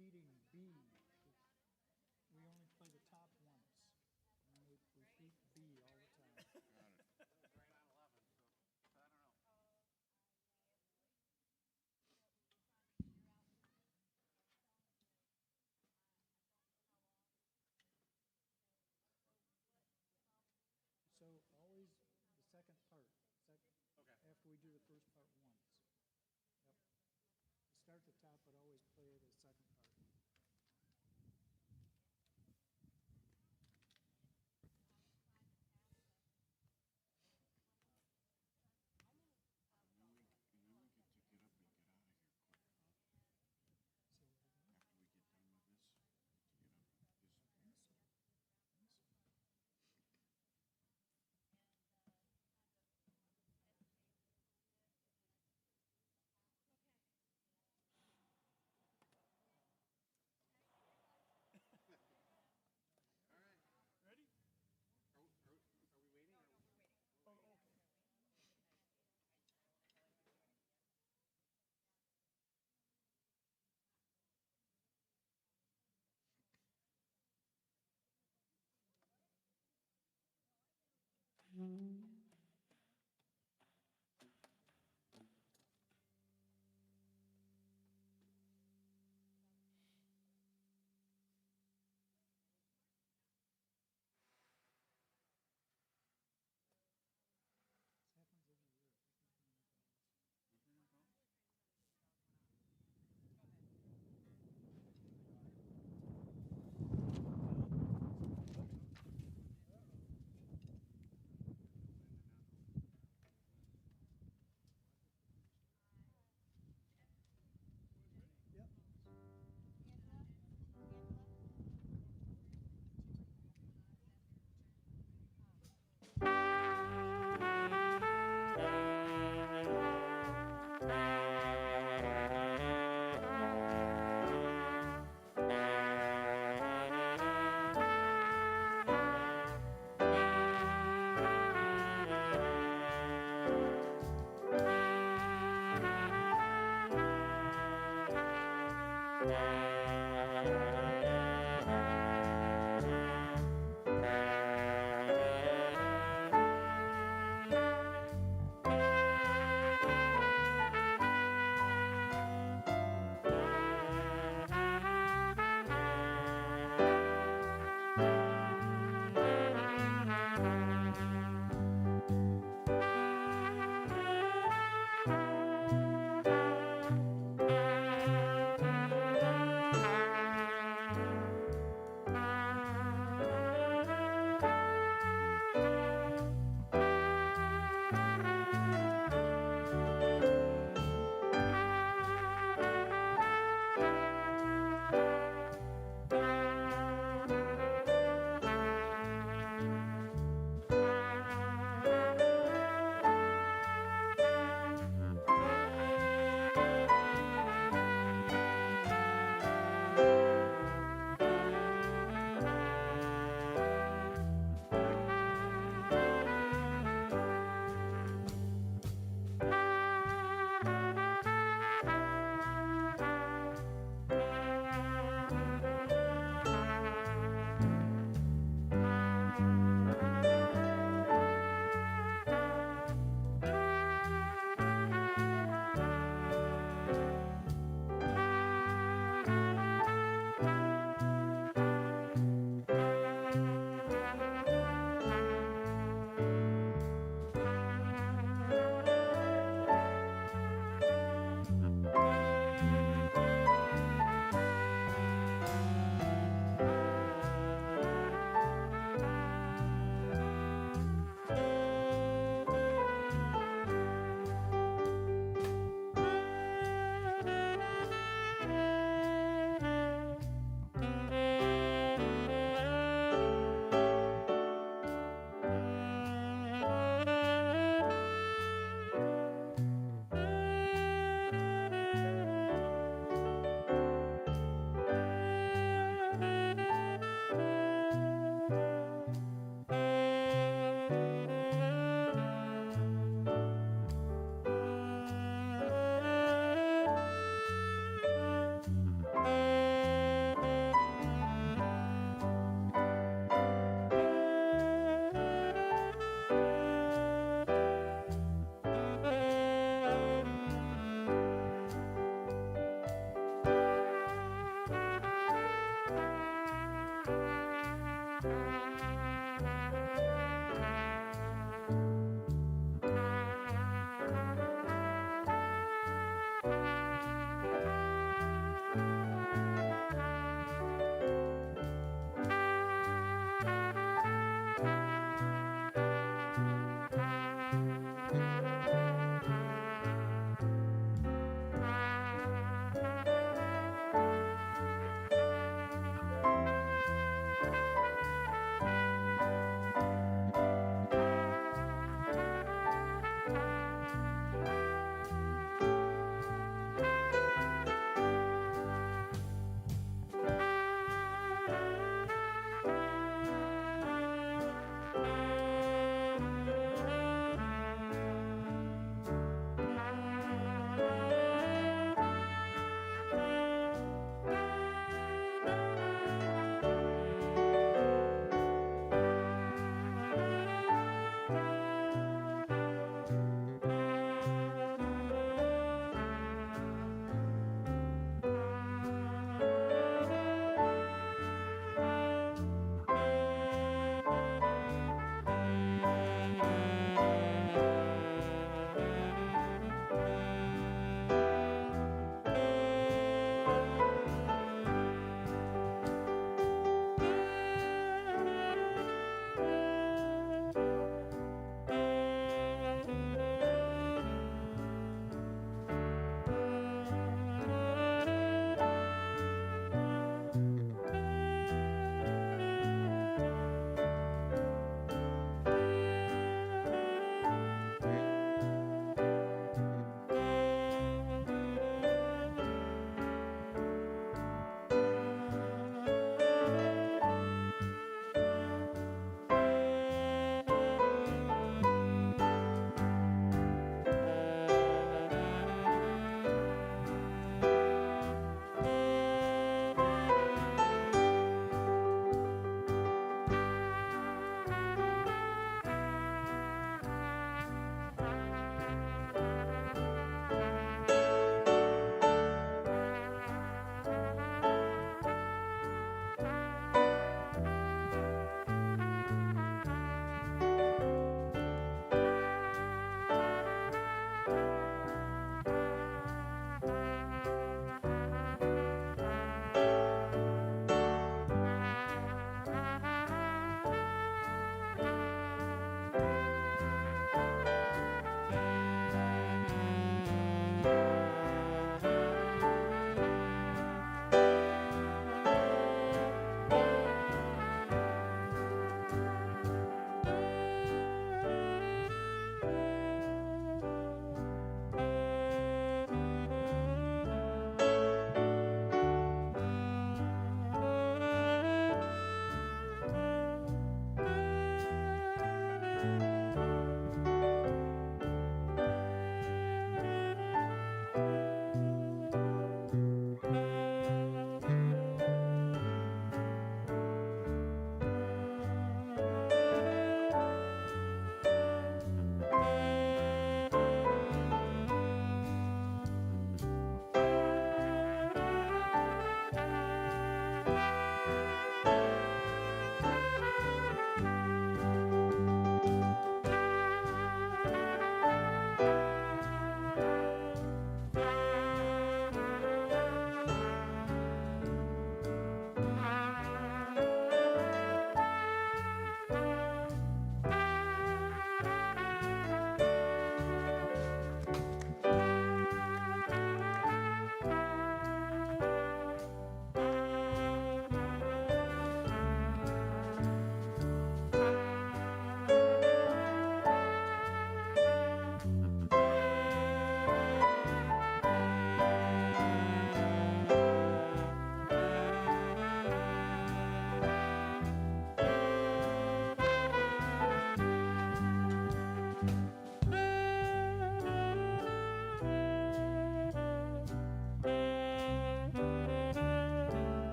repeating B. We only play the top ones. And we repeat B all the time. So always the second part. After we do the first part once. Yep. Start at the top, but always play the second part. This happens every year.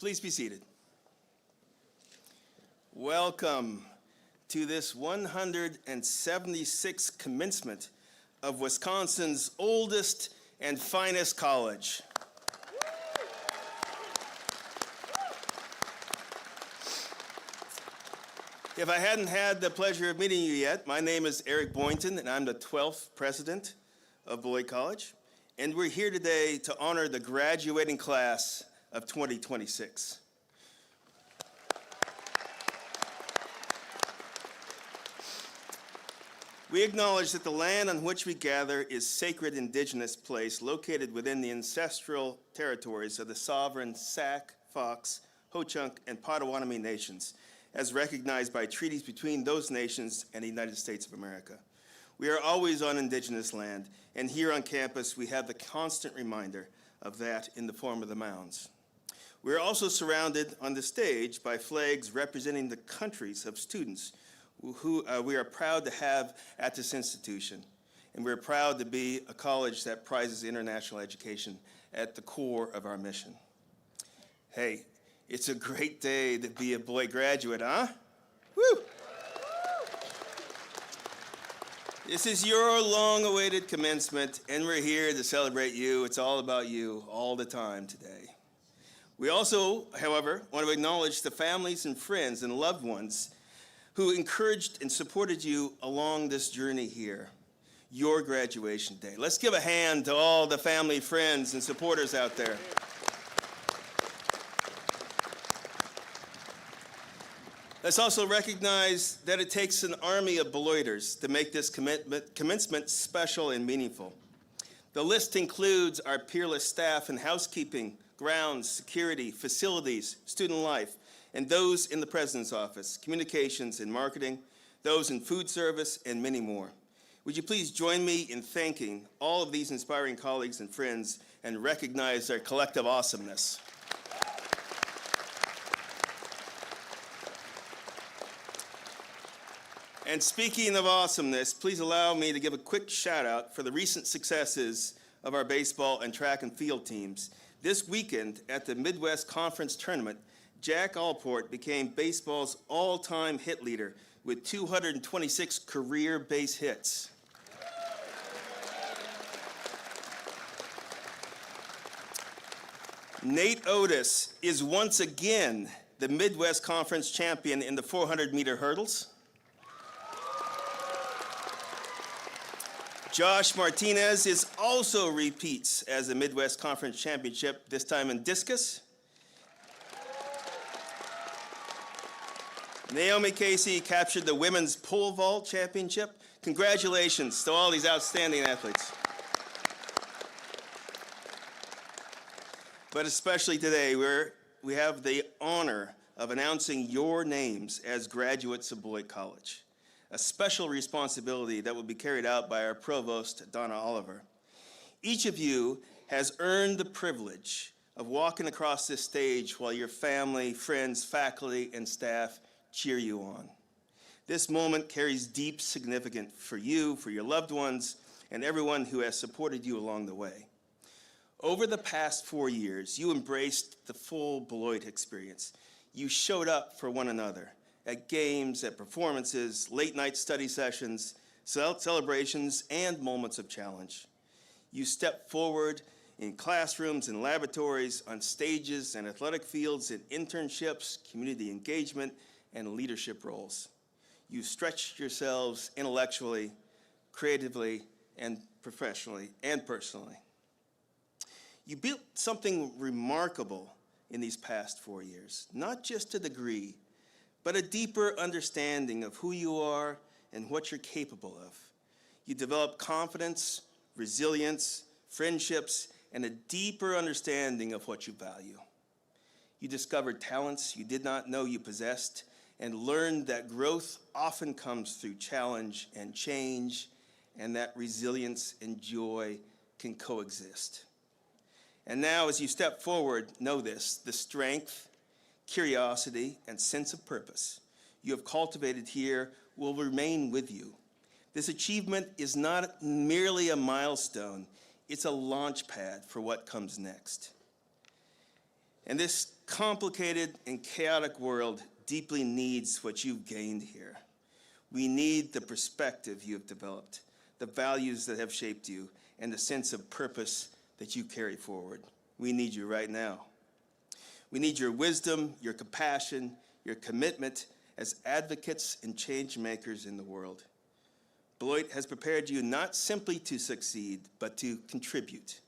Please be seated. Welcome to this 176th commencement of Wisconsin's oldest and finest college. If I hadn't had the pleasure of meeting you yet, my name is Eric Boynton, and I'm the 12th president of Beloit College. And we're here today to honor the graduating class of 2026. We acknowledge that the land on which we gather is sacred indigenous place located within the ancestral territories of the sovereign Sac, Fox, Ho-Chunk, and Potawatomi nations, as recognized by treaties between those nations and the United States of America. We are always on indigenous land, and here on campus we have the constant reminder of that in the form of the mounds. We are also surrounded on the stage by flags representing the countries of students who we are proud to have at this institution, and we're proud to be a college that prizes international education at the core of our mission. Hey, it's a great day to be a Beloit graduate, huh? Woo! This is your long-awaited commencement, and we're here to celebrate you. It's all about you all the time today. We also, however, want to acknowledge the families and friends and loved ones who encouraged and supported you along this journey here, your graduation day. Let's give a hand to all the family, friends, and supporters out there. Let's also recognize that it takes an army of Beloiters to make this commencement special and meaningful. The list includes our peerless staff in housekeeping, grounds, security, facilities, student life, and those in the President's office, communications and marketing, those in food service, and many more. Would you please join me in thanking all of these inspiring colleagues and friends and recognize their collective awesomeness. And speaking of awesomeness, please allow me to give a quick shout out for the recent successes of our baseball and track and field teams. This weekend at the Midwest Conference Tournament, Jack Allport became baseball's all-time hit leader with 226 career base hits. Nate Otis is once again the Midwest Conference champion in the 400-meter hurdles. Josh Martinez is also repeats as the Midwest Conference championship, this time in discus. Naomi Casey captured the women's pole vault championship. Congratulations to all these outstanding athletes. But especially today, we have the honor of announcing your names as graduates of Beloit College, a special responsibility that will be carried out by our provost, Donna Oliver. Each of you has earned the privilege of walking across this stage while your family, friends, faculty, and staff cheer you on. This moment carries deep significance for you, for your loved ones, and everyone who has supported you along the way. Over the past 4 years, you embraced the full Beloit experience. You showed up for one another at games, at performances, late-night study sessions, celebrations, and moments of challenge. You stepped forward in classrooms and laboratories, on stages and athletic fields, in internships, community engagement, and leadership roles. You stretched yourselves intellectually, creatively, and professionally, and personally. You built something remarkable in these past 4 years, not just a degree, but a deeper understanding of who you are and what you're capable of. You developed confidence, resilience, friendships, and a deeper understanding of what you value. You discovered talents you did not know you possessed and learned that growth often comes through challenge and change, and that resilience and joy can coexist. And now, as you step forward, know this: the strength, curiosity, and sense of purpose you have cultivated here will remain with you. This achievement is not merely a milestone, it's a launch pad for what comes next. And this complicated and chaotic world deeply needs what you've gained here. We need the perspective you have developed, the values that have shaped you, and the sense of purpose that you carry forward. We need you right now. We need your wisdom, your compassion, your commitment as advocates and change makers in the world. Beloit has prepared you not simply to succeed, but to contribute,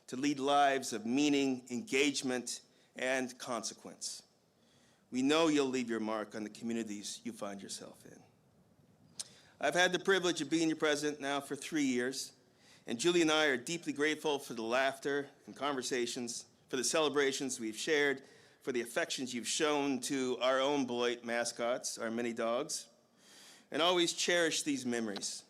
to lead lives of meaning, engagement, and consequence. We know you'll leave your mark on the communities you find yourself in. I've had the privilege of being your president now for 3 years, and Julie and I are deeply grateful for the laughter and conversations, for the celebrations we've shared, for the affections you've shown to our own Beloit mascots, our many dogs, and always cherish these memories.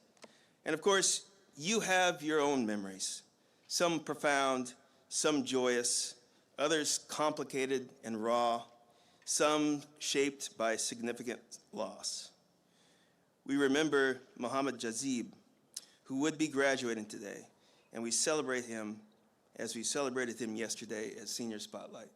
And of course, you have your own memories, some profound, some joyous, others complicated and raw, some shaped by significant loss. We remember Mohammed Jazib, who would be graduating today, and we celebrate him as we celebrated him yesterday at Senior Spotlight.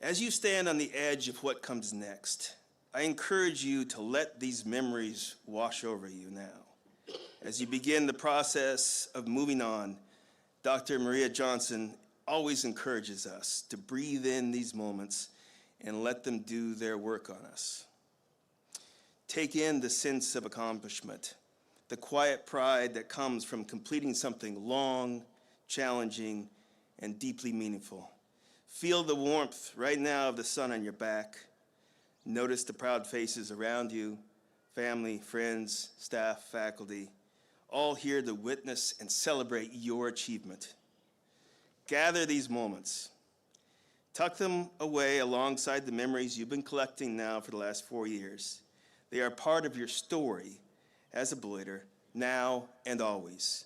As you stand on the edge of what comes next, I encourage you to let these memories wash over you now. As you begin the process of moving on, Dr. Maria Johnson always encourages us to breathe in these moments and let them do their work on us. Take in the sense of accomplishment, the quiet pride that comes from completing something long, challenging, and deeply meaningful. Feel the warmth right now of the sun on your back. Notice the proud faces around you, family, friends, staff, faculty, all here to witness and celebrate your achievement. Gather these moments. Tuck them away alongside the memories you've been collecting now for the last 4 years. They are part of your story as a Beloiter, now and always.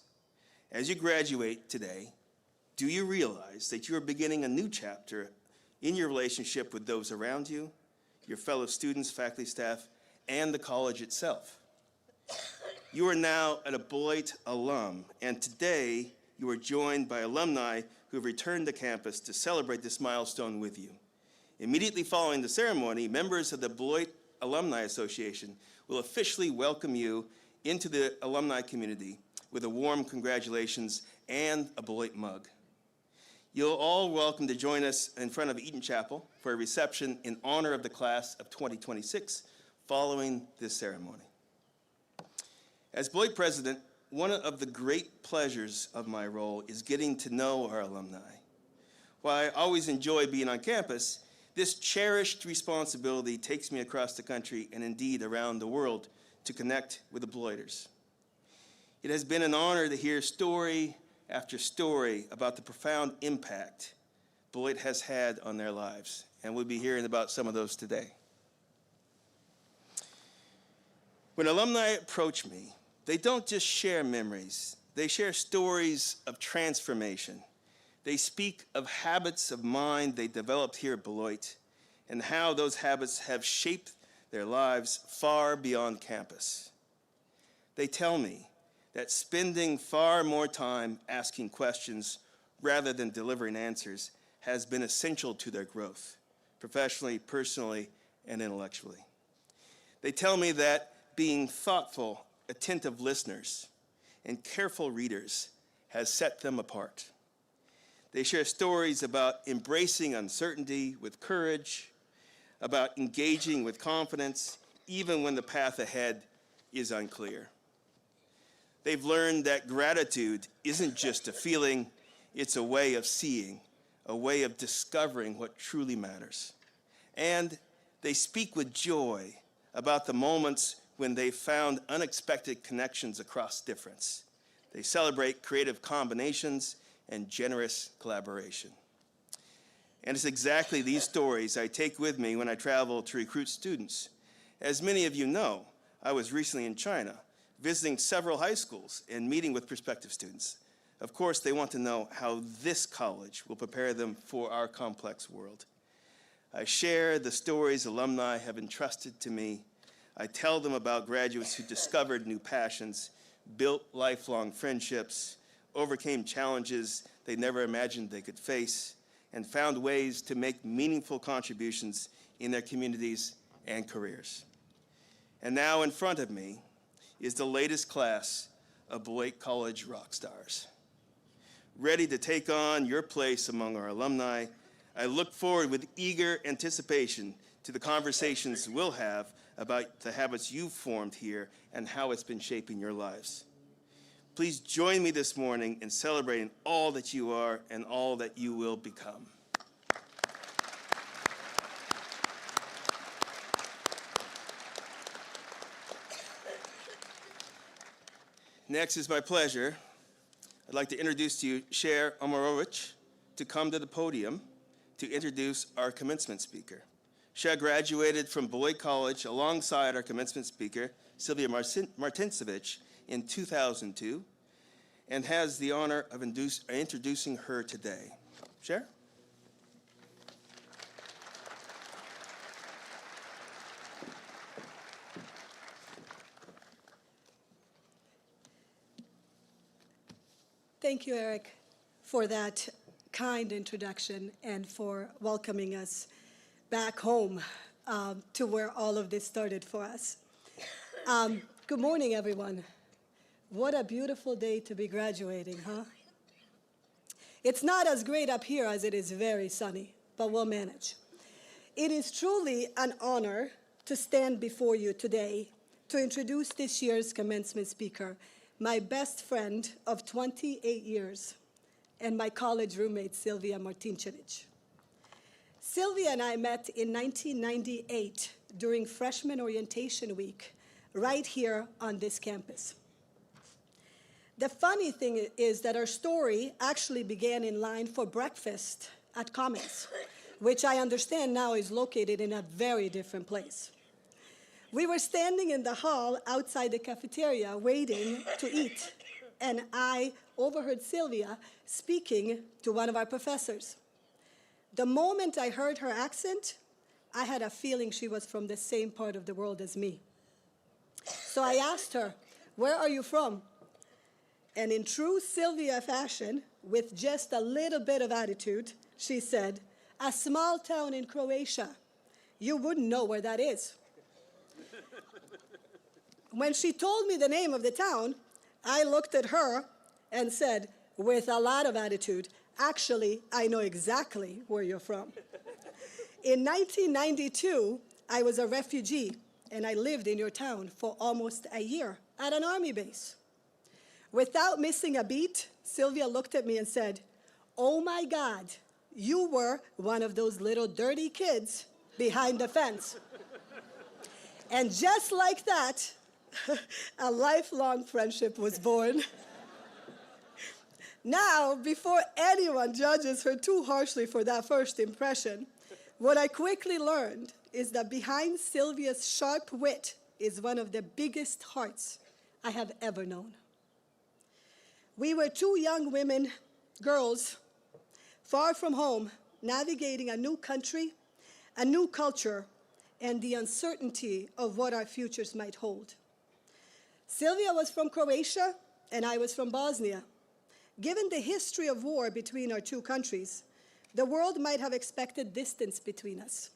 As you graduate today, do you realize that you are beginning a new chapter in your relationship with those around you, your fellow students, faculty, staff, and the college itself? You are now a Beloit alum, and today you are joined by alumni who have returned to campus to celebrate this milestone with you. Immediately following the ceremony, members of the Beloit Alumni Association will officially welcome you into the alumni community with a warm congratulations and a Beloit mug. You're all welcome to join us in front of Eaton Chapel for a reception in honor of the class of 2026 following this ceremony. As Beloit president, one of the great pleasures of my role is getting to know our alumni. While I always enjoy being on campus, this cherished responsibility takes me across the country and indeed around the world to connect with the Beloiters. It has been an honor to hear story after story about the profound impact Beloit has had on their lives, and we'll be hearing about some of those today. When alumni approach me, they don't just share memories, they share stories of transformation. They speak of habits of mind they developed here at Beloit and how those habits have shaped their lives far beyond campus. They tell me that spending far more time asking questions rather than delivering answers has been essential to their growth, professionally, personally, and intellectually. They tell me that being thoughtful, attentive listeners and careful readers has set them apart. They share stories about embracing uncertainty with courage, about engaging with confidence, even when the path ahead is unclear. They've learned that gratitude isn't just a feeling, it's a way of seeing, a way of discovering what truly matters. And they speak with joy about the moments when they found unexpected connections across difference. They celebrate creative combinations and generous collaboration. And it's exactly these stories I take with me when I travel to recruit students. As many of you know, I was recently in China, visiting several high schools and meeting with prospective students. Of course, they want to know how this college will prepare them for our complex world. I share the stories alumni have entrusted to me. I tell them about graduates who discovered new passions, built lifelong friendships, overcame challenges they never imagined they could face, and found ways to make meaningful contributions in their communities and careers. And now in front of me is the latest class of Beloit College rock stars. Ready to take on your place among our alumni, I look forward with eager anticipation to the conversations we'll have about the habits you've formed here and how it's been shaping your lives. Please join me this morning in celebrating all that you are and all that you will become. Next, is my pleasure. I'd like to introduce to you Cher Omarovich to come to the podium to introduce our commencement speaker. Cher graduated from Beloit College alongside our commencement speaker, Sylvia Martinsevich, in 2002, and has the honor of introducing her today. Cher? Thank you, Eric, for that kind introduction and for welcoming us back home to where all of this started for us. Good morning, everyone. What a beautiful day to be graduating, huh? It's not as great up here as it is very sunny, but we'll manage. It is truly an honor to stand before you today to introduce this year's commencement speaker, my best friend of 28 years, and my college roommate, Sylvia Martinsevich. Sylvia and I met in 1998 during freshman orientation week, right here on this campus. The funny thing is that our story actually began in line for breakfast at Commencement, which I understand now is located in a very different place. We were standing in the hall outside the cafeteria waiting to eat, and I overheard Sylvia speaking to one of our professors. The moment I heard her accent, I had a feeling she was from the same part of the world as me. So I asked her, "Where are you from?" And in true Sylvia fashion, with just a little bit of attitude, she said, "A small town in Croatia. You wouldn't know where that is." When she told me the name of the town, I looked at her and said, with a lot of attitude, "Actually, I know exactly where you're from." In 1992, I was a refugee, and I lived in your town for almost a year at an army base. Without missing a beat, Sylvia looked at me and said, "Oh my God, you were one of those little dirty kids behind the fence." And just like that, a lifelong friendship was born. Now, before anyone judges her too harshly for that first impression, what I quickly learned is that behind Sylvia's sharp wit is one of the biggest hearts I have ever known. We were two young women, girls, far from home, navigating a new country, a new culture, and the uncertainty of what our futures might hold. Sylvia was from Croatia, and I was from Bosnia. Given the history of war between our two countries, the world might have expected distance between us.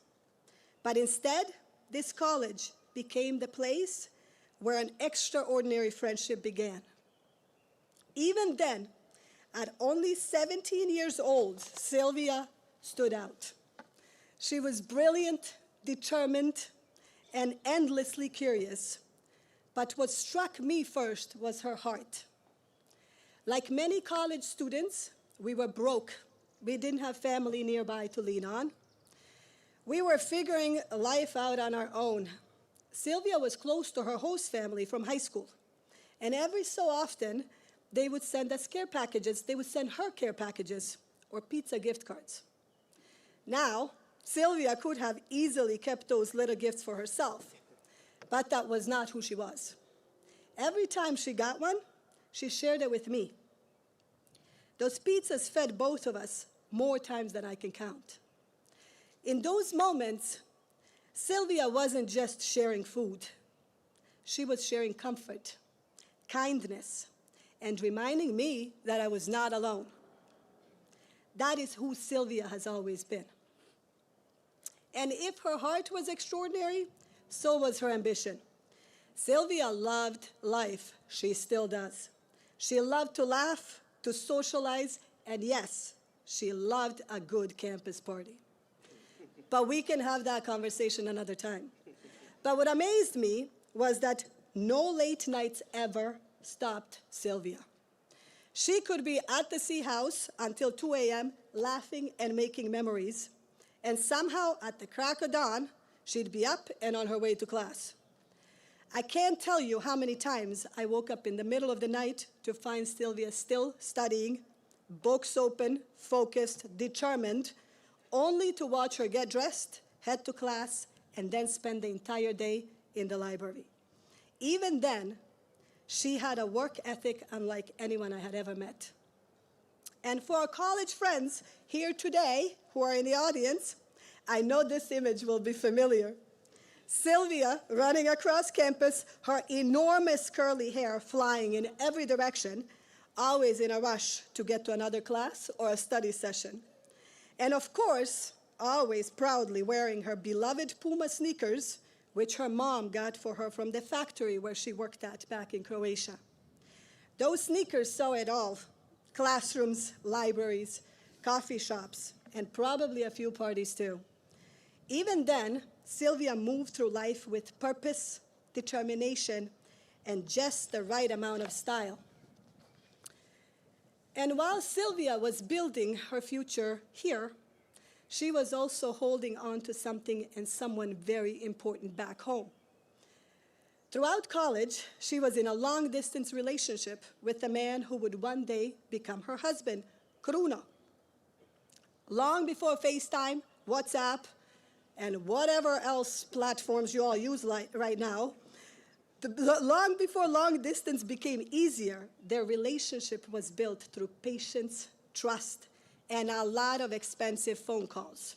But instead, this college became the place where an extraordinary friendship began. Even then, at only 17 years old, Sylvia stood out. She was brilliant, determined, and endlessly curious. But what struck me first was her heart. Like many college students, we were broke. We didn't have family nearby to lean on. We were figuring life out on our own. Sylvia was close to her host family from high school. And every so often, they would send us care packages. They would send her care packages or pizza gift cards. Now, Sylvia could have easily kept those little gifts for herself, but that was not who she was. Every time she got one, she shared it with me. Those pizzas fed both of us more times than I can count. In those moments, Sylvia wasn't just sharing food. She was sharing comfort, kindness, and reminding me that I was not alone. That is who Sylvia has always been. And if her heart was extraordinary, so was her ambition. Sylvia loved life. She still does. She loved to laugh, to socialize, and yes, she loved a good campus party. But we can have that conversation another time. But what amazed me was that no late nights ever stopped Sylvia. She could be at the Sea House until 2 a.m. laughing and making memories, and somehow at the crack of dawn, she'd be up and on her way to class. I can't tell you how many times I woke up in the middle of the night to find Sylvia still studying, books open, focused, determined, only to watch her get dressed, head to class, and then spend the entire day in the library. Even then, she had a work ethic unlike anyone I had ever met. And for our college friends here today who are in the audience, I know this image will be familiar. Sylvia running across campus, her enormous curly hair flying in every direction, always in a rush to get to another class or a study session. And of course, always proudly wearing her beloved Puma sneakers, which her mom got for her from the factory where she worked at back in Croatia. Those sneakers saw it all: classrooms, libraries, coffee shops, and probably a few parties too. Even then, Sylvia moved through life with purpose, determination, and just the right amount of style. And while Sylvia was building her future here, she was also holding on to something and someone very important back home. Throughout college, she was in a long-distance relationship with a man who would one day become her husband, Kruno. Long before FaceTime, WhatsApp, and whatever else platforms you all use right now, long before long distance became easier, their relationship was built through patience, trust, and a lot of expensive phone calls.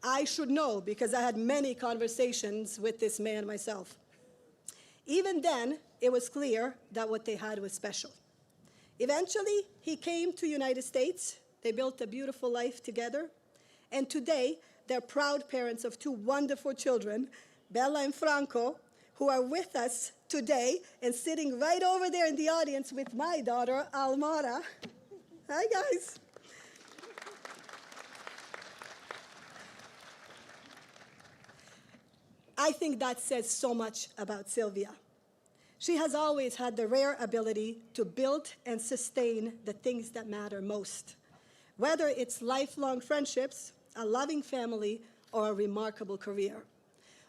I should know because I had many conversations with this man myself. Even then, it was clear that what they had was special. Eventually, he came to the United States. They built a beautiful life together. And today, they're proud parents of two wonderful children, Bella and Franco, who are with us today and sitting right over there in the audience with my daughter, Almara. Hi, guys. I think that says so much about Sylvia. She has always had the rare ability to build and sustain the things that matter most, whether it's lifelong friendships, a loving family, or a remarkable career.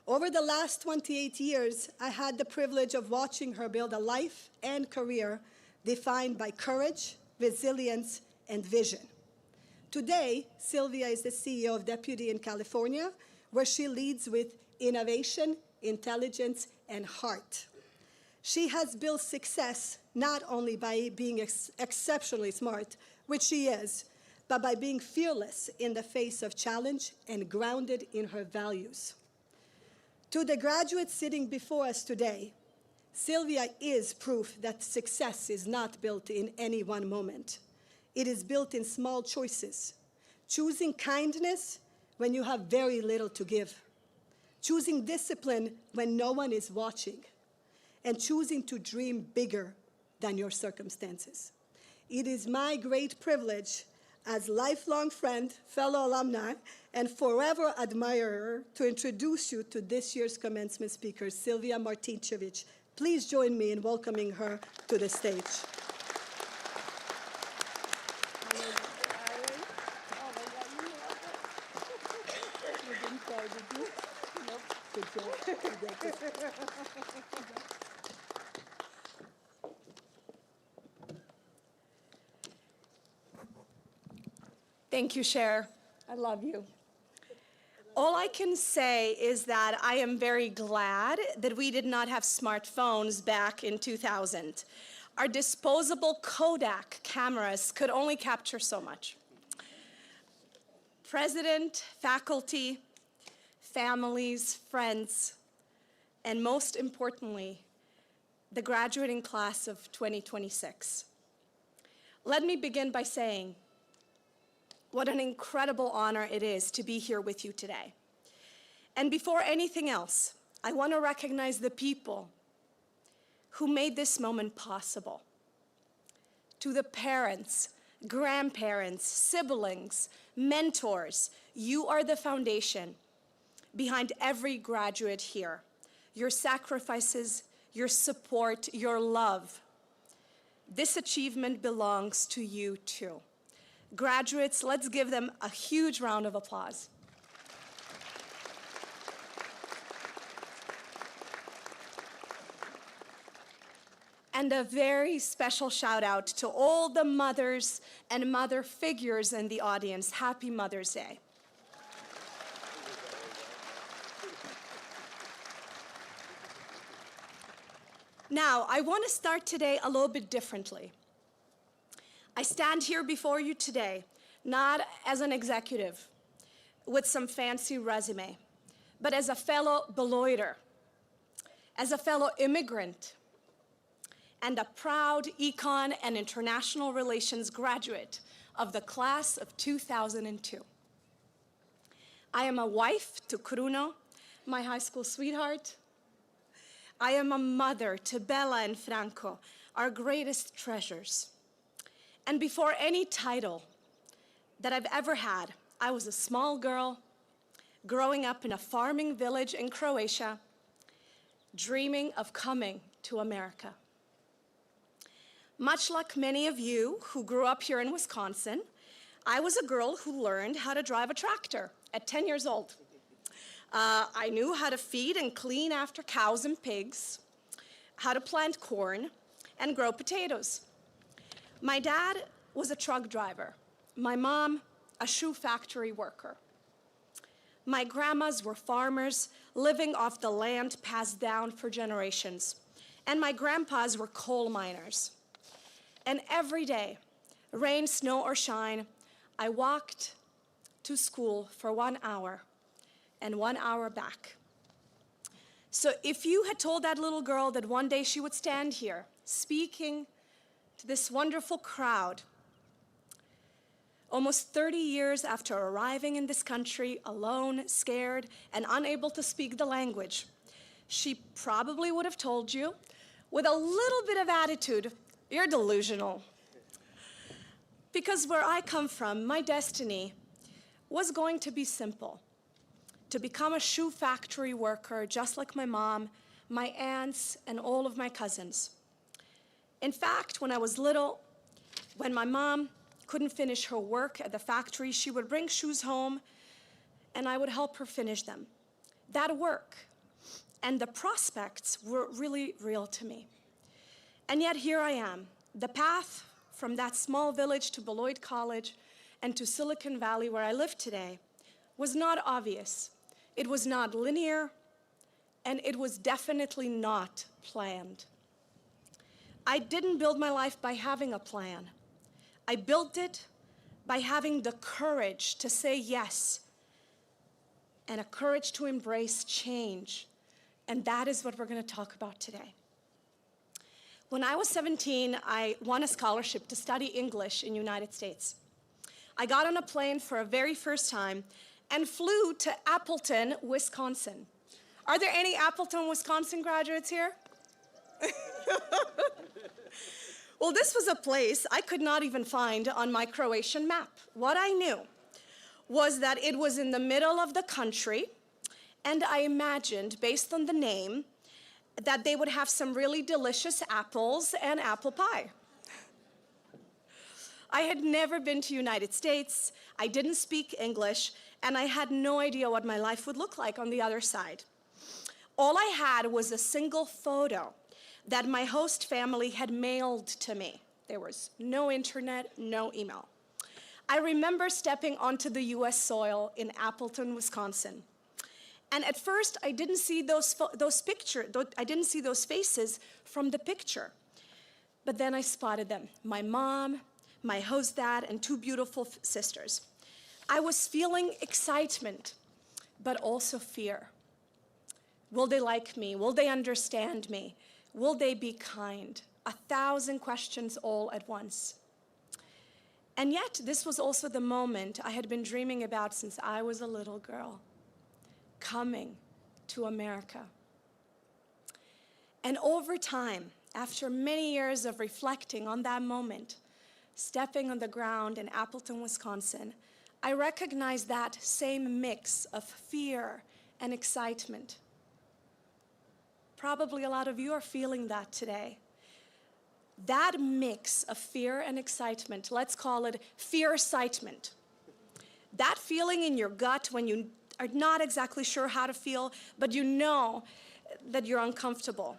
Over the last 28 years, I had the privilege of watching her build a life and career defined by courage, resilience, and vision. Today, Sylvia is the CEO of Deputy in California, where she leads with innovation, intelligence, and heart. She has built success not only by being exceptionally smart, which she is, but by being fearless in the face of challenge and grounded in her values. To the graduates sitting before us today, Sylvia is proof that success is not built in any one moment. It is built in small choices. Choosing kindness when you have very little to give. Choosing discipline when no one is watching. And choosing to dream bigger than your circumstances. It is my great privilege as lifelong friend, fellow alumni, and forever admirer to introduce you to this year's commencement speaker, Sylvia Martincevic. Please join me in welcoming her to the stage. Thank you, Cher. I love you. All I can say is that I am very glad that we did not have smartphones back in 2000. Our disposable Kodak cameras could only capture so much. President, faculty, families, friends, and most importantly, the graduating class of 2026. Let me begin by saying, What an incredible honor it is to be here with you today. And before anything else, I want to recognize the people who made this moment possible. To the parents, grandparents, siblings, mentors, you are the foundation behind every graduate here. Your sacrifices, your support, your love. This achievement belongs to you too. Graduates, let's give them a huge round of applause. And a very special shout out to all the mothers and mother figures in the audience. Happy Mother's Day. Now, I want to start today a little bit differently. I stand here before you today, not as an executive with some fancy resume, but as a fellow Beloiter, as a fellow immigrant, and a proud econ and international relations graduate of the class of 2002. I am a wife to Kruno, my high school sweetheart. I am a mother to Bella and Franco, our greatest treasures. And before any title that I've ever had, I was a small girl growing up in a farming village in Croatia, dreaming of coming to America. Much like many of you who grew up here in Wisconsin, I was a girl who learned how to drive a tractor at 10 years old. I knew how to feed and clean after cows and pigs, how to plant corn and grow potatoes. My dad was a truck driver. My mom, a shoe factory worker. My grandmas were farmers living off the land passed down for generations. And my grandpas were coal miners. And every day, rain, snow, or shine, I walked to school for 1 hour and 1 hour back. So if you had told that little girl that one day she would stand here speaking to this wonderful crowd, almost 30 years after arriving in this country, alone, scared, and unable to speak the language, she probably would have told you, with a little bit of attitude, "You're delusional." Because where I come from, my destiny was going to be simple. To become a shoe factory worker, just like my mom, my aunts, and all of my cousins. In fact, when I was little, when my mom couldn't finish her work at the factory, she would bring shoes home, and I would help her finish them. That work and the prospects were really real to me. And yet here I am. The path from that small village to Beloit College and to Silicon Valley, where I live today, was not obvious. It was not linear, and it was definitely not planned. I didn't build my life by having a plan. I built it by having the courage to say yes and a courage to embrace change. And that is what we're going to talk about today. When I was 17, I won a scholarship to study English in the United States. I got on a plane for a very first time and flew to Appleton, Wisconsin. Are there any Appleton, Wisconsin graduates here? Well, this was a place I could not even find on my Croatian map. What I knew was that it was in the middle of the country, and I imagined, based on the name, that they would have some really delicious apples and apple pie. I had never been to the United States, I didn't speak English, and I had no idea what my life would look like on the other side. All I had was a single photo that my host family had mailed to me. There was no internet, no email. I remember stepping onto the US soil in Appleton, Wisconsin. And at first, I didn't see those faces from the picture. But then I spotted them, my mom, my host dad, and two beautiful sisters. I was feeling excitement, but also fear. Will they like me? Will they understand me? Will they be kind? 1,000 questions all at once. And yet, this was also the moment I had been dreaming about since I was a little girl, coming to America. And over time, after many years of reflecting on that moment, stepping on the ground in Appleton, Wisconsin, I recognized that same mix of fear and excitement. Probably a lot of you are feeling that today. That mix of fear and excitement, let's call it fear-excitement. That feeling in your gut when you are not exactly sure how to feel, but you know that you're uncomfortable.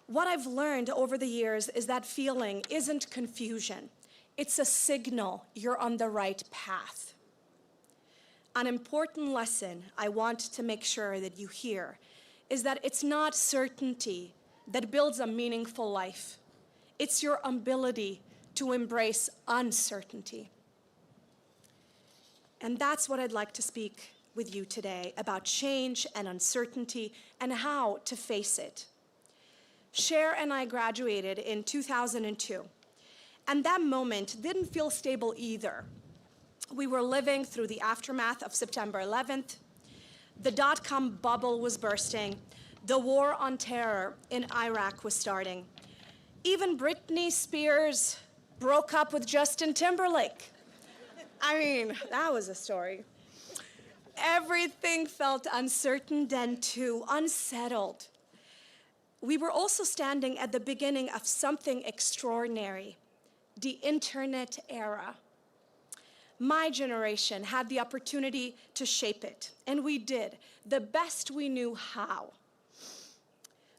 What I've learned over the years is that feeling isn't confusion. It's a signal you're on the right path. An important lesson I want to make sure that you hear is that it's not certainty that builds a meaningful life. It's your ability to embrace uncertainty. And that's what I'd like to speak with you today about change and uncertainty and how to face it. Cher and I graduated in 2002, and that moment didn't feel stable either. We were living through the aftermath of September 11th. The dot-com bubble was bursting. The war on terror in Iraq was starting. Even Britney Spears broke up with Justin Timberlake. I mean, that was a story. Everything felt uncertain then too, unsettled. We were also standing at the beginning of something extraordinary, the internet era. My generation had the opportunity to shape it, and we did, the best we knew how.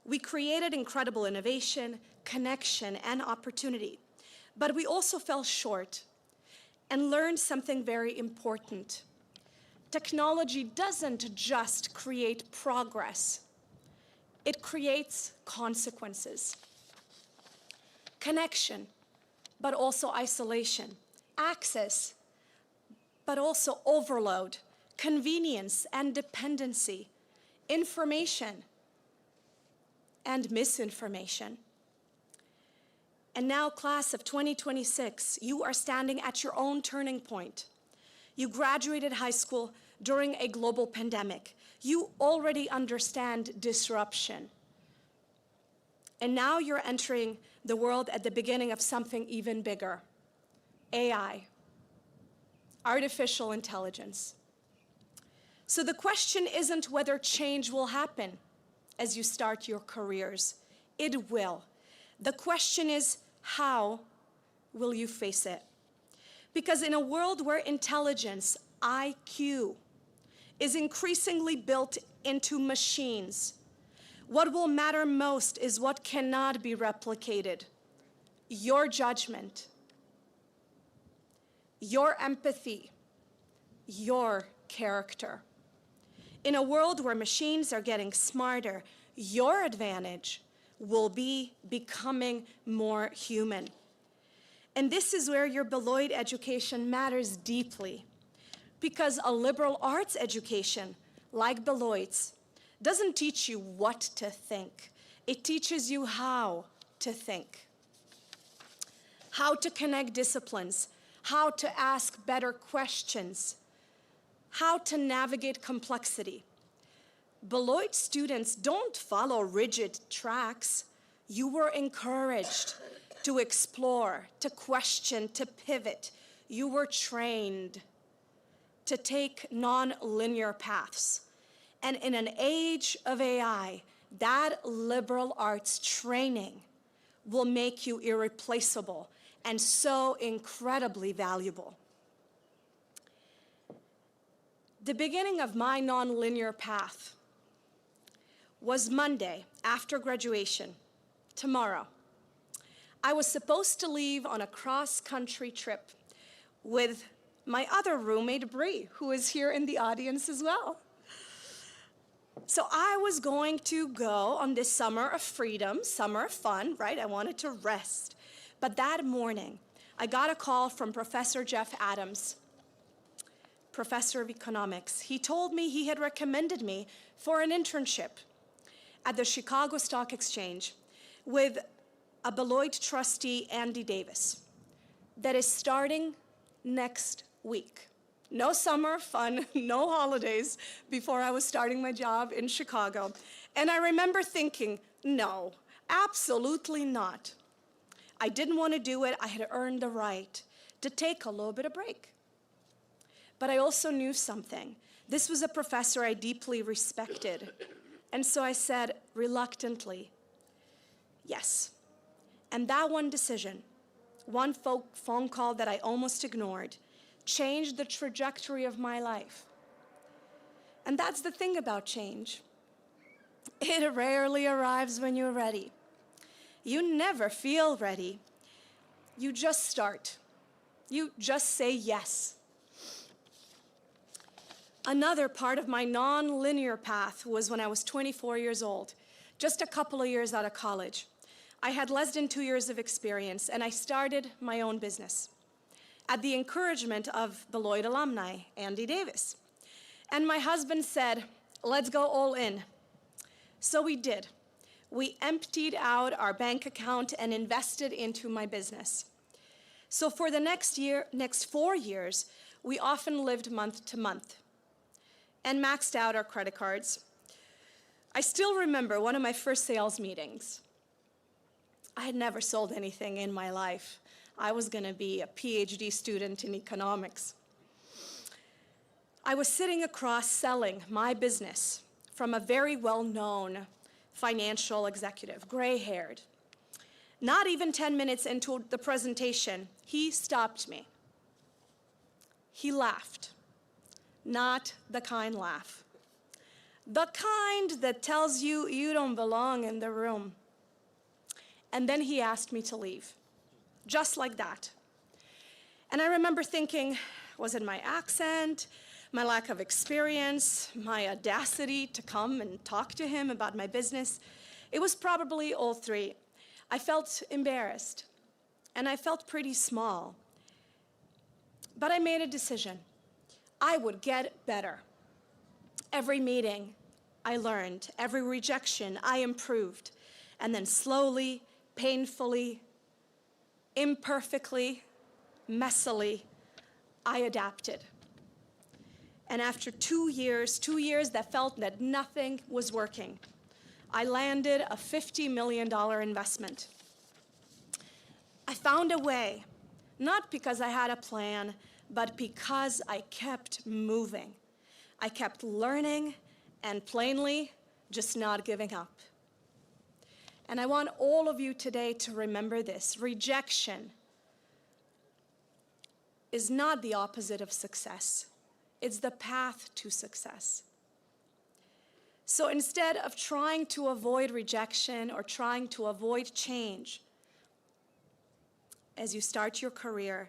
We created incredible innovation, connection, and opportunity, but we also fell short and learned something very important. Technology doesn't just create progress, it creates consequences. Connection, but also isolation. Access, but also overload. Convenience and dependency. Information and misinformation. And now, class of 2026, you are standing at your own turning point. You graduated high school during a global pandemic. You already understand disruption. And now you're entering the world at the beginning of something even bigger. AI, artificial intelligence. So the question isn't whether change will happen as you start your careers. It will. The question is, how will you face it? Because in a world where intelligence, IQ, is increasingly built into machines, what will matter most is what cannot be replicated. Your judgment, your empathy, your character. In a world where machines are getting smarter, your advantage will be becoming more human. And this is where your Beloit education matters deeply, because a liberal arts education, like Beloit's, doesn't teach you what to think. It teaches you how to think, how to connect disciplines, how to ask better questions, how to navigate complexity. Beloit students don't follow rigid tracks. You were encouraged to explore, to question, to pivot. You were trained to take non-linear paths. And in an age of AI, that liberal arts training will make you irreplaceable and so incredibly valuable. The beginning of my non-linear path was Monday after graduation, tomorrow. I was supposed to leave on a cross-country trip with my other roommate, Bree, who is here in the audience as well. So I was going to go on this summer of freedom, summer of fun, right? I wanted to rest. But that morning, I got a call from Professor Jeff Adams, professor of economics. He told me he had recommended me for an internship at the Chicago Stock Exchange with a Beloit trustee, Andy Davis, that is starting next week. No summer fun, no holidays before I was starting my job in Chicago. And I remember thinking, no, absolutely not. I didn't want to do it. I had earned the right to take a little bit of break. But I also knew something. This was a professor I deeply respected. And so I said reluctantly, yes. And that one decision, one phone call that I almost ignored, changed the trajectory of my life. And that's the thing about change. It rarely arrives when you're ready. You never feel ready. You just start. You just say yes. Another part of my non-linear path was when I was 24 years old, just a couple of years out of college. I had less than 2 years of experience, and I started my own business at the encouragement of Beloit alumni, Andy Davis. And my husband said, let's go all in. So we did. We emptied out our bank account and invested into my business. So for the next 4 years, we often lived month to month and maxed out our credit cards. I still remember one of my first sales meetings. I had never sold anything in my life. I was going to be a PhD student in economics. I was sitting across selling my business from a very well-known financial executive, gray-haired. Not even 10 minutes into the presentation, he stopped me. He laughed. Not the kind laugh. The kind that tells you you don't belong in the room. And then he asked me to leave. Just like that. And I remember thinking, was it my accent, my lack of experience, my audacity to come and talk to him about my business? It was probably all three. I felt embarrassed, and I felt pretty small. But I made a decision. I would get better. Every meeting, I learned. Every rejection, I improved. And then slowly, painfully, imperfectly, messily, I adapted. And after 2 years that felt that nothing was working, I landed a $50 million investment. I found a way, not because I had a plan, but because I kept moving. I kept learning and plainly just not giving up. And I want all of you today to remember this. Rejection is not the opposite of success. It's the path to success. So instead of trying to avoid rejection or trying to avoid change, as you start your career,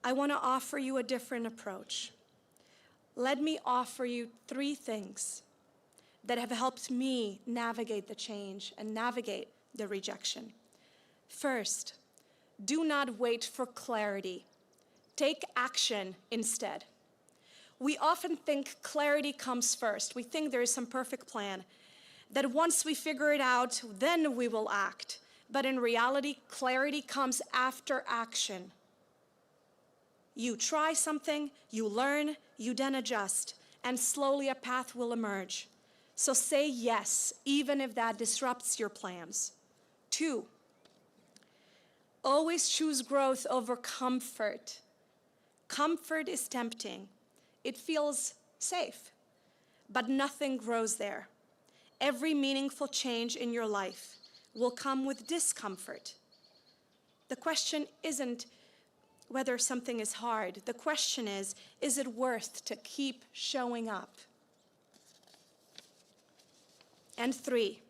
I want to offer you a different approach. Let me offer you 3 things that have helped me navigate the change and navigate the rejection. First, do not wait for clarity. Take action instead. We often think clarity comes first. We think there is some perfect plan, that once we figure it out, then we will act. But in reality, clarity comes after action. You try something, you learn, you then adjust, and slowly a path will emerge. So say yes, even if that disrupts your plans. 2, always choose growth over comfort. Comfort is tempting. It feels safe, but nothing grows there. Every meaningful change in your life will come with discomfort. The question isn't whether something is hard. The question is it worth to keep showing up? And 3,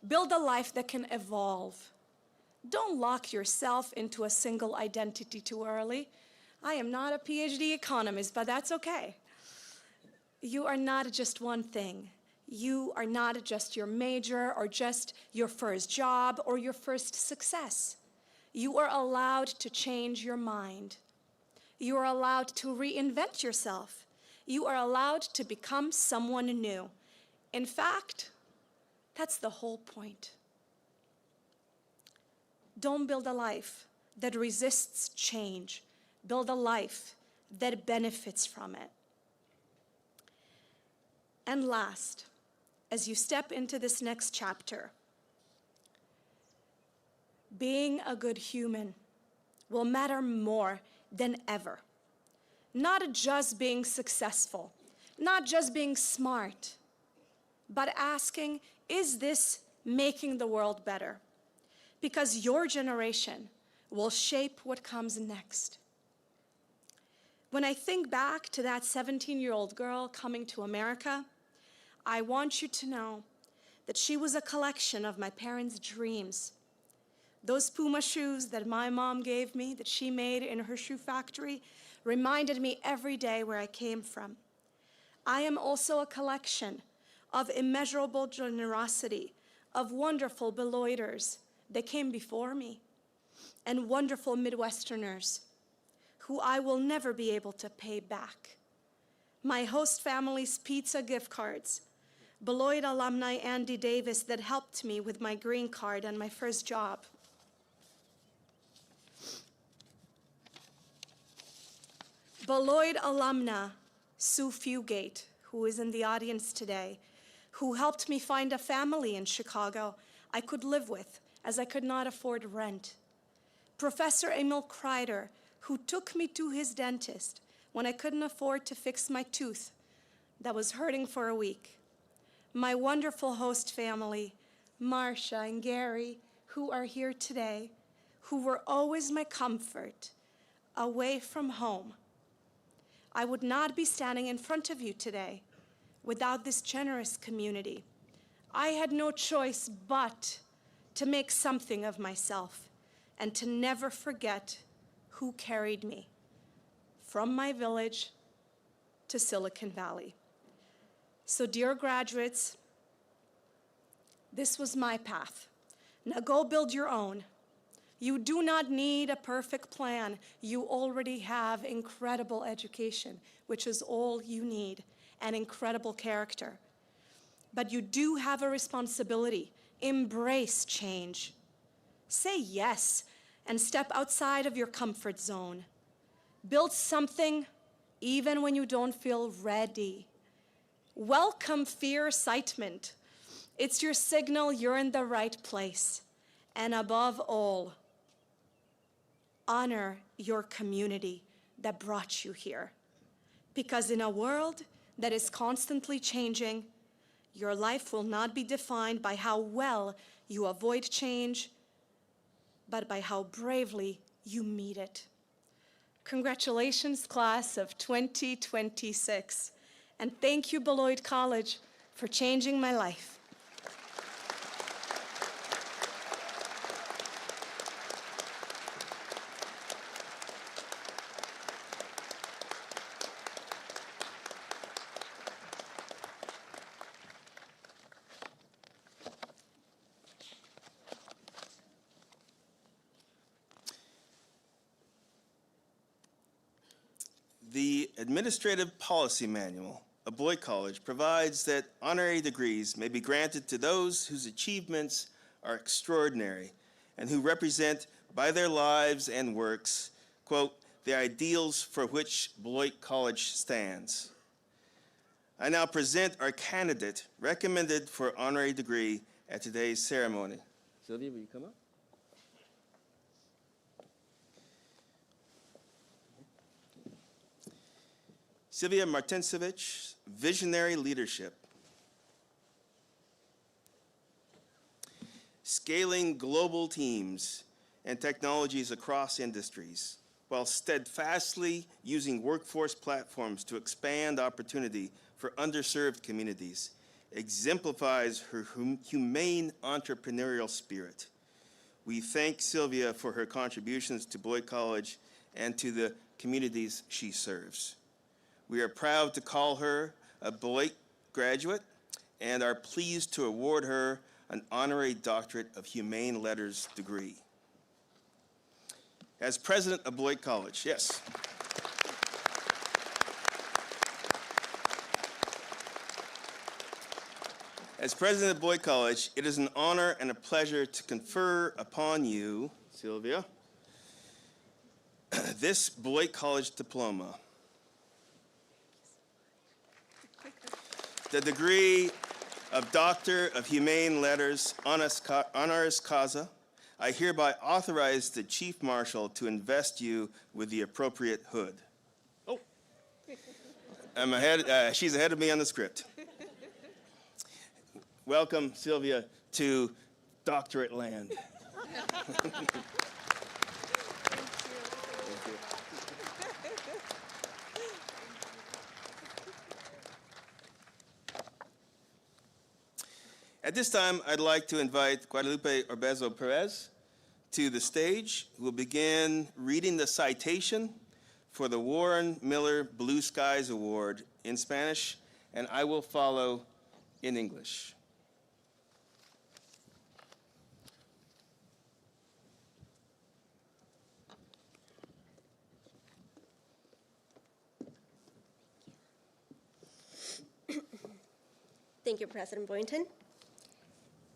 build a life that can evolve. Don't lock yourself into a single identity too early. I am not a PhD economist, but that's okay. You are not just one thing. You are not just your major or just your first job or your first success. You are allowed to change your mind. You are allowed to reinvent yourself. You are allowed to become someone new. In fact, that's the whole point. Don't build a life that resists change. build a life that benefits from it. And last, as you step into this next chapter, being a good human will matter more than ever. Not just being successful, not just being smart, but asking, is this making the world better? Because your generation will shape what comes next. When I think back to that 17-year-old girl coming to America, I want you to know that she was a collection of my parents' dreams. Those Puma shoes that my mom gave me, that she made in her shoe factory, reminded me every day where I came from. I am also a collection of immeasurable generosity, of wonderful Beloiters that came before me, and wonderful Midwesterners who I will never be able to pay back. My host family's pizza gift cards, Beloit alumni Andy Davis that helped me with my green card and my first job. Beloit alumna Sue Fugate, who is in the audience today, who helped me find a family in Chicago I could live with, as I could not afford rent. Professor Emil Kreider, who took me to his dentist when I couldn't afford to fix my tooth that was hurting for a week. My wonderful host family, Marcia and Gary, who are here today, who were always my comfort away from home. I would not be standing in front of you today without this generous community. I had no choice but to make something of myself and to never forget who carried me from my village to Silicon Valley. So, dear graduates, this was my path. Now go build your own. You do not need a perfect plan. You already have incredible education, which is all you need, and incredible character. But you do have a responsibility. Embrace change. Say yes and step outside of your comfort zone. Build something even when you don't feel ready. Welcome fear excitement. It's your signal you're in the right place. And above all, honor your community that brought you here. Because in a world that is constantly changing, your life will not be defined by how well you avoid change, but by how bravely you meet it. Congratulations, class of 2026. And thank you, Beloit College, for changing my life. The Administrative Policy Manual of Beloit College provides that honorary degrees may be granted to those whose achievements are extraordinary and who represent by their lives and works, quote, the ideals for which Beloit College stands. I now present our candidate recommended for honorary degree at today's ceremony. Sylvia, will you come up? Sylvia Martinsevich, Visionary Leadership. Scaling global teams and technologies across industries, while steadfastly using workforce platforms to expand opportunity for underserved communities, exemplifies her humane entrepreneurial spirit. We thank Sylvia for her contributions to Beloit College and to the communities she serves. We are proud to call her a Beloit graduate and are pleased to award her an honorary doctorate of humane letters degree. As president of Beloit College, yes. As president of Beloit College, it is an honor and a pleasure to confer upon you, Sylvia, this Beloit College diploma. The degree of Doctor of Humane Letters honoris causa, I hereby authorize the Chief Marshal to invest you with the appropriate hood. Oh, she's ahead of me on the script. Welcome, Sylvia, to doctorate land. At this time, I'd like to invite Guadalupe Orbezo Perez to the stage, who will begin reading the citation for the Warren Miller Blue Skies Award in Spanish, and I will follow in English. Thank you, President Boynton.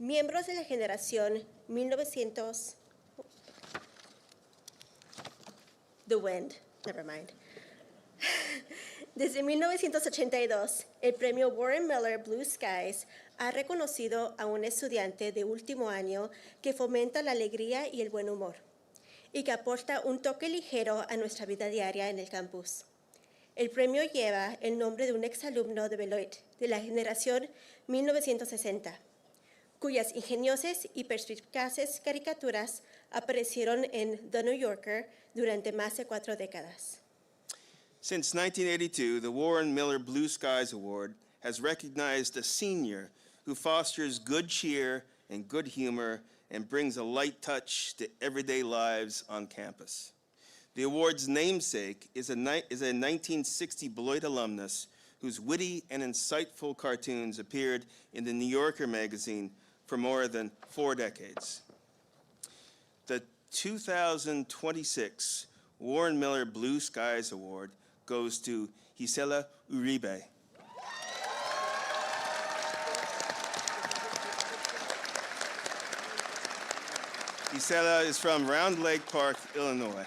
Miembros de la generación 1900, The Wind, never mind. Desde 1982, el premio Warren Miller Blue Skies ha reconocido a un estudiante de último año que fomenta la alegría y el buen humor y que aporta un toque ligero a nuestra vida diaria en el campus. El premio lleva el nombre de un exalumno de Beloit de la generación 1960, cuyas ingeniosas y perspicaces caricaturas aparecieron en The New Yorker durante más de 4 décadas. Since 1982, the Warren Miller Blue Skies Award has recognized a senior who fosters good cheer and good humor and brings a light touch to everyday lives on campus. The award's namesake is a 1960 Beloit alumnus whose witty and insightful cartoons appeared in the New Yorker magazine for more than 4 decades. The 2026 Warren Miller Blue Skies Award goes to Gisela Uribe. Gisela is from Round Lake Park, Illinois.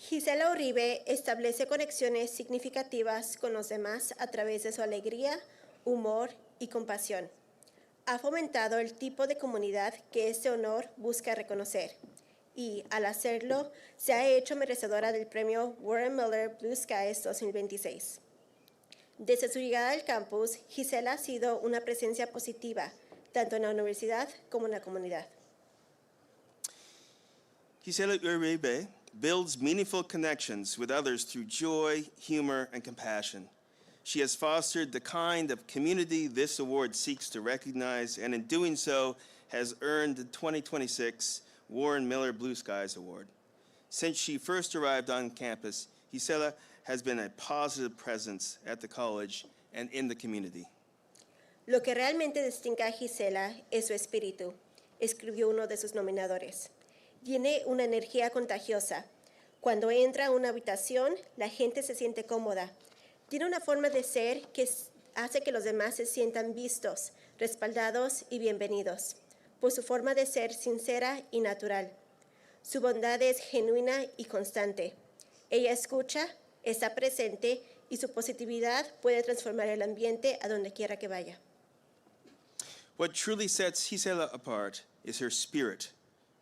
Gisela Uribe establece conexiones significativas con los demás a través de su alegría, humor y compasión. Ha fomentado el tipo de comunidad que este honor busca reconocer y, al hacerlo, se ha hecho merecedora del premio Warren Miller Blue Skies 2026. Desde su llegada al campus, Gisela ha sido una presencia positiva, tanto en la universidad como en la comunidad. Gisela Uribe builds meaningful connections with others through joy, humor, and compassion. She has fostered the kind of community this award seeks to recognize, and in doing so, has earned the 2026 Warren Miller Blue Skies Award. Since she first arrived on campus, Gisela has been a positive presence at the college and in the community. Lo que realmente distingue a Gisela es su espíritu, escribió uno de sus nominadores. Tiene una energía contagiosa. Cuando entra a una habitación, la gente se siente cómoda. Tiene una forma de ser que hace que los demás se sientan vistos, respaldados y bienvenidos, por su forma de ser sincera y natural. Su bondad es genuina y constante. Ella escucha, está presente y su positividad puede transformar el ambiente a donde quiera que vaya. What truly sets Gisela apart is her spirit,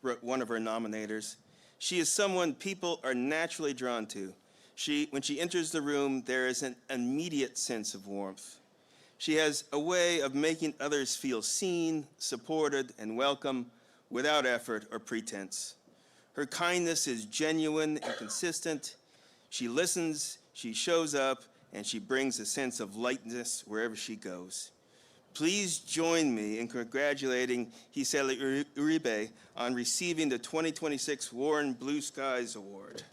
wrote one of her nominators. She is someone people are naturally drawn to. When she enters the room, there is an immediate sense of warmth. She has a way of making others feel seen, supported, and welcome without effort or pretense. Her kindness is genuine and consistent. She listens, she shows up, and she brings a sense of lightness wherever she goes. Please join me in congratulating Gisela Uribe on receiving the 2026 Warren Blue Skies Award.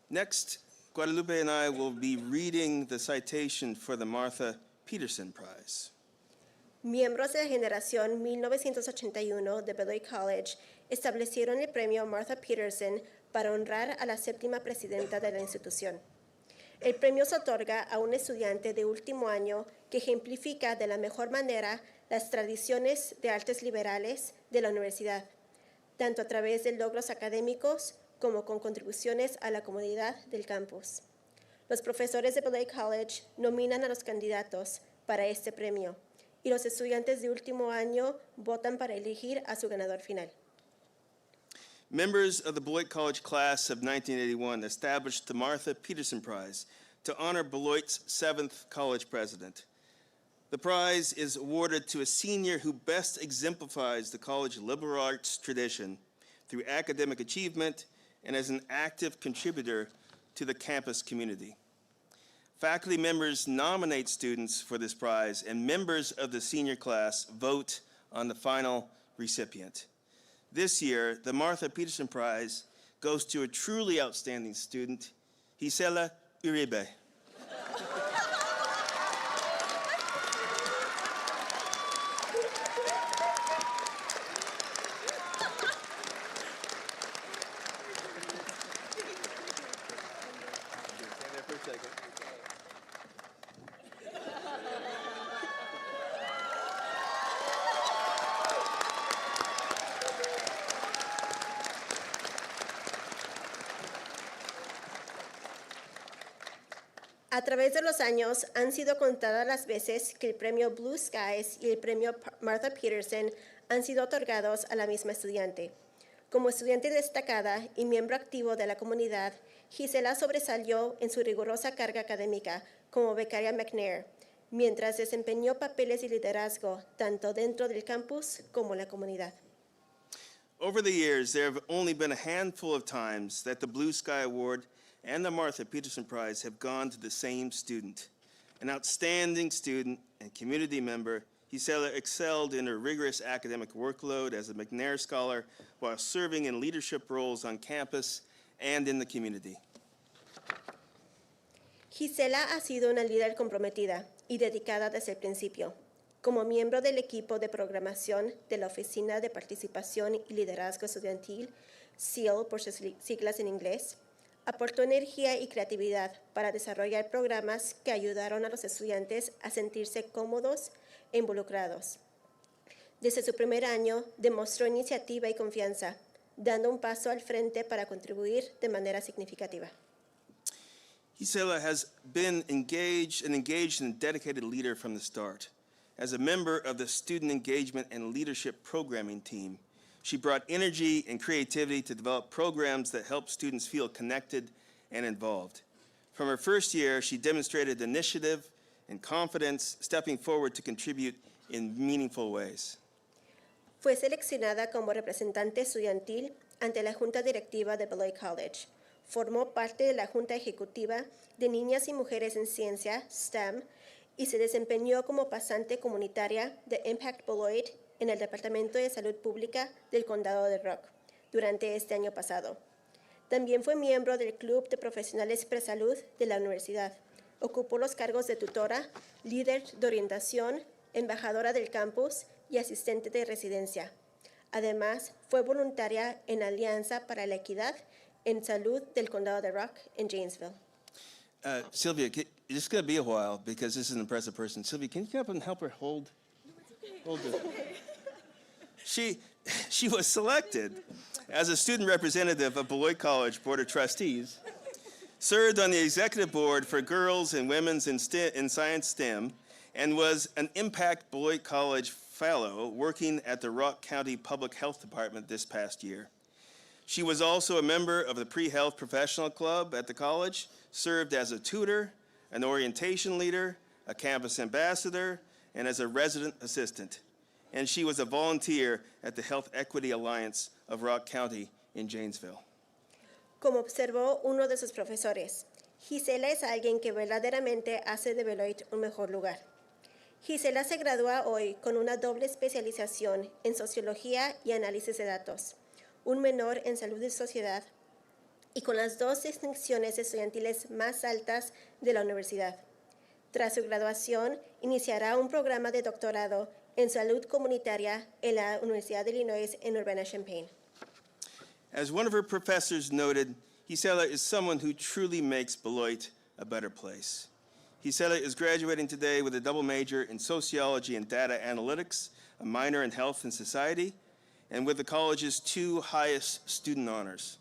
Next, Guadalupe and I will be reading the citation for the Martha Peterson Prize. Miembros de la generación 1981 de Beloit College establecieron el premio Martha Peterson para honrar a la séptima presidenta de la institución. El premio se otorga a un estudiante de último año que ejemplifica de la mejor manera las tradiciones de artes liberales de la universidad, tanto a través de logros académicos como con contribuciones a la comunidad del campus. Los profesores de Beloit College nominan a los candidatos para este premio y los estudiantes de último año votan para elegir a su ganador final. Members of the Beloit College class of 1981 established the Martha Peterson Prize to honor Beloit's 7th college president. The prize is awarded to a senior who best exemplifies the college liberal arts tradition through academic achievement and as an active contributor to the campus community. Faculty members nominate students for this prize, and members of the senior class vote on the final recipient. This year, the Martha Peterson Prize goes to a truly outstanding student, Gisela Uribe. A través de los años han sido contadas las veces que el premio Blue Skies y el premio Martha Peterson han sido otorgados a la misma estudiante. Como estudiante destacada y miembro activo de la comunidad, Gisela sobresalió en su rigurosa carga académica como becaria McNair, mientras desempeñó papeles de liderazgo tanto dentro del campus como en la comunidad. Over the years, there have only been a handful of times that the Blue Sky Award and the Martha Peterson Prize have gone to the same student. An outstanding student and community member, Gisela excelled in her rigorous academic workload as a McNair Scholar while serving in leadership roles on campus and in the community. Gisela ha sido una líder comprometida y dedicada desde el principio. Como miembro del equipo de programación de la Oficina de Participación y Liderazgo Estudiantil, SEAL por sus siglas en inglés, aportó energía y creatividad para desarrollar programas que ayudaron a los estudiantes a sentirse cómodos e involucrados. Desde su primer año, demostró iniciativa y confianza, dando un paso al frente para contribuir de manera significativa. Gisela has been engaged and dedicated leader from the start. As a member of the Student Engagement and Leadership Programming Team, she brought energy and creativity to develop programs that help students feel connected and involved. From her first year, she demonstrated initiative and confidence, stepping forward to contribute in meaningful ways. Fue seleccionada como representante estudiantil ante la Junta Directiva de Beloit College. Formó parte de la Junta Ejecutiva de Niñas y Mujeres en Ciencia, STEM, y se desempeñó como pasante comunitaria de Impact Beloit en el Departamento de Salud Pública del Condado de Rock durante este año pasado. También fue miembro del Club de Profesionales Presalud de la universidad. Ocupó los cargos de tutora, líder de orientación, embajadora del campus y asistente de residencia. Además, fue voluntaria en Alianza para la Equidad en Salud del Condado de Rock en Janesville. Sylvia, it's going to be a while because this is an impressive person. Sylvia, can you come up and help her hold it? She was selected as a student representative of Beloit College Board of Trustees, served on the executive board for Girls and Women's in Science STEM, and was an Impact Beloit College Fellow working at the Rock County Public Health Department this past year. She was also a member of the Pre-Health Professional Club at the college, served as a tutor, an orientation leader, a campus ambassador, and as a resident assistant. And she was a volunteer at the Health Equity Alliance of Rock County in Janesville. Como observó uno de sus profesores, Gisela es alguien que verdaderamente hace de Beloit un mejor lugar. Gisela se gradúa hoy con una doble especialización en Sociología y Análisis de Datos, un menor en salud y sociedad, y con las 2 distinciones estudiantiles más altas de la universidad. Tras su graduación, iniciará un programa de doctorado en salud comunitaria en la Universidad de Illinois en Urbana-Champaign. As one of her professors noted, Gisela is someone who truly makes Beloit a better place. Gisela is graduating today with a double major in sociology and data analytics, a minor in health and society, and with the college's 2 highest student honors.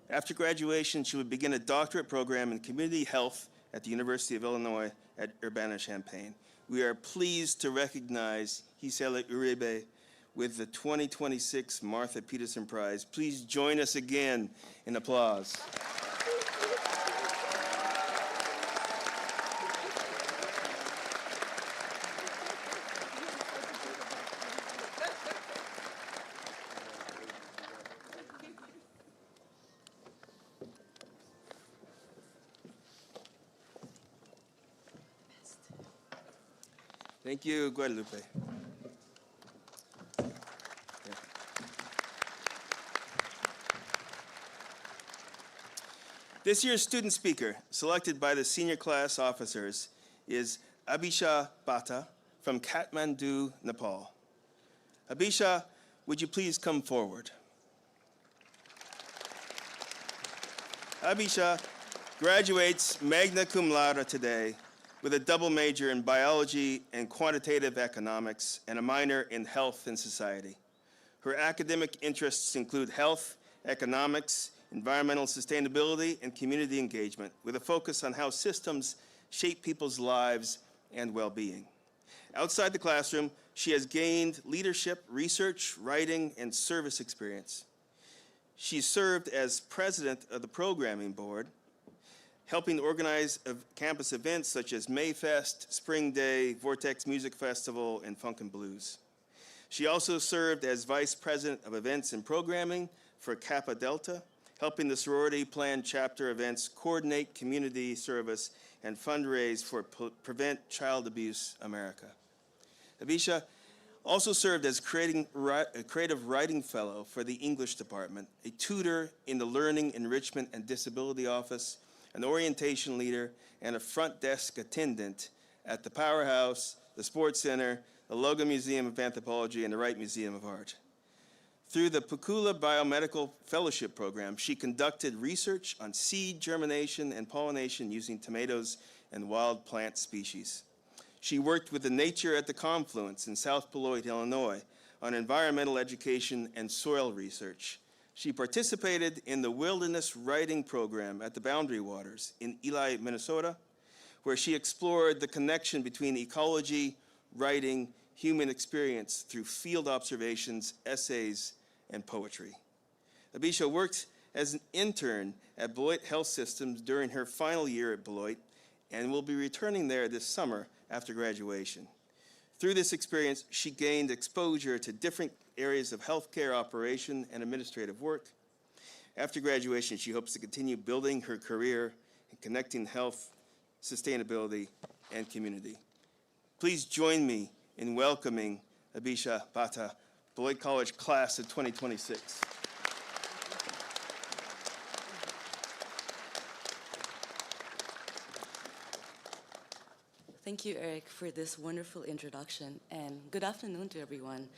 After graduation, she would begin a doctorate program in community health at the University of Illinois at Urbana-Champaign. We are pleased to recognize Gisela Uribe with the 2026 Martha Peterson Prize. Please join us again in applause. Thank you, Guadalupe. This year's student speaker, selected by the senior class officers, is Abisha Bhatta from Kathmandu, Nepal. Abisha, would you please come forward? Abisha graduates magna cum laude today with a double major in biology and quantitative economics and a minor in health and society. Her academic interests include health, economics, environmental sustainability, and community engagement, with a focus on how systems shape people's lives and well-being. Outside the classroom, she has gained leadership, research, writing, and service experience. She served as president of the programming board, helping organize campus events such as Mayfest, Spring Day, Vortex Music Festival, and Funk and Blues. She also served as vice president of events and programming for Kappa Delta, helping the sorority plan chapter events, coordinate community service, and fundraise for Prevent Child Abuse America. Abisha also served as a creative writing fellow for the English department, a tutor in the Learning, Enrichment, and Disability Office, an orientation leader, and a front desk attendant at the Powerhouse, the Sports Center, the Logan Museum of Anthropology, and the Wright Museum of Art. Through the Pukula Biomedical Fellowship Program, she conducted research on seed germination and pollination using tomatoes and wild plant species. She worked with the Nature at the Confluence in South Beloit, Illinois, on environmental education and soil research. She participated in the Wilderness Writing Program at the Boundary Waters in Ely, Minnesota, where she explored the connection between ecology, writing, human experience through field observations, essays, and poetry. Abisha worked as an intern at Beloit Health Systems during her final year at Beloit and will be returning there this summer after graduation. Through this experience, she gained exposure to different areas of healthcare operation and administrative work. After graduation, she hopes to continue building her career in connecting health, sustainability, and community. Please join me in welcoming Abisha Bhatta, Beloit College class of 2026. Thank you, Eric, for this wonderful introduction, and good afternoon to everyone.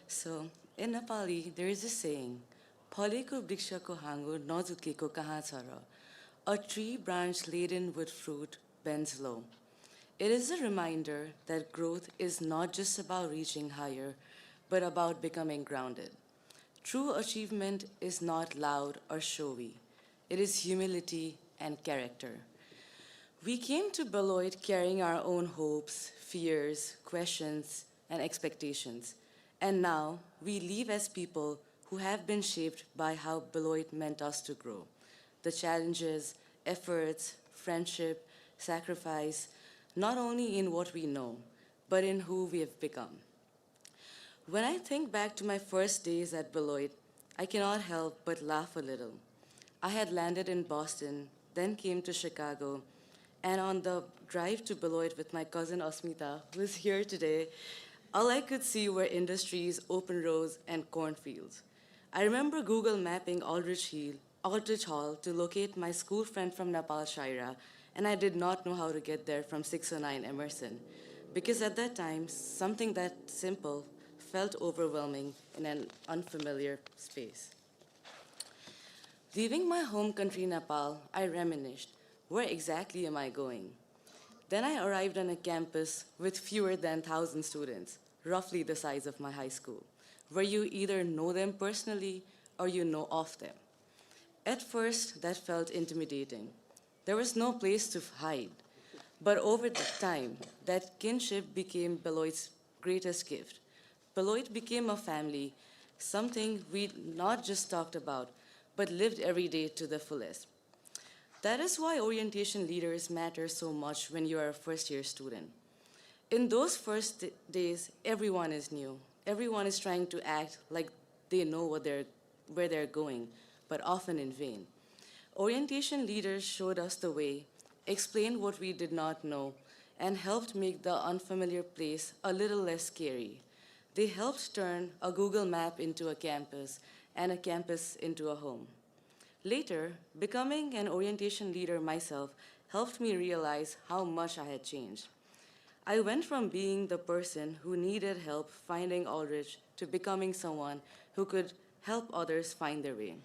So, in Nepali, there is a saying, "Phale ko briksha ko hango nazukeko kaha cha ra?" A tree branch laden with fruit bends low. It is a reminder that growth is not just about reaching higher, but about becoming grounded. True achievement is not loud or showy. It is humility and character. We came to Beloit carrying our own hopes, fears, questions, and expectations. And now we leave as people who have been shaped by how Beloit meant us to grow. The challenges, efforts, friendship, sacrifice, not only in what we know, but in who we have become. When I think back to my first days at Beloit, I cannot help but laugh a little. I had landed in Boston, then came to Chicago, and on the drive to Beloit with my cousin Asmita, who is here today, all I could see were industries, open roads, and cornfields. I remember Google mapping Aldrich Hall to locate my school friend from Nepal, Shaira, and I did not know how to get there from 609 Emerson, because at that time, something that simple felt overwhelming in an unfamiliar space. Leaving my home country, Nepal, I reminisced, where exactly am I going? Then I arrived on a campus with fewer than 1,000 students, roughly the size of my high school, where you either know them personally or you know of them. At first, that felt intimidating. There was no place to hide. But over the time, that kinship became Beloit's greatest gift. Beloit became a family, something we not just talked about, but lived every day to the fullest. That is why orientation leaders matter so much when you are a first-year student. In those first days, everyone is new. Everyone is trying to act like they know where they're going, but often in vain. Orientation leaders showed us the way, explained what we did not know, and helped make the unfamiliar place a little less scary. They helped turn a Google map into a campus and a campus into a home. Later, becoming an orientation leader myself helped me realize how much I had changed. I went from being the person who needed help finding Aldrich to becoming someone who could help others find their way.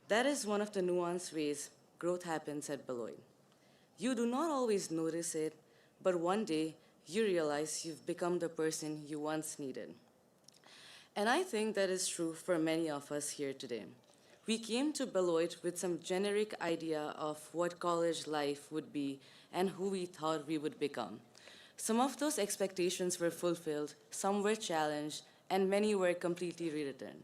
That is one of the nuanced ways growth happens at Beloit. You do not always notice it, but one day you realize you've become the person you once needed. And I think that is true for many of us here today. We came to Beloit with some generic idea of what college life would be and who we thought we would become. Some of those expectations were fulfilled, some were challenged, and many were completely rewritten.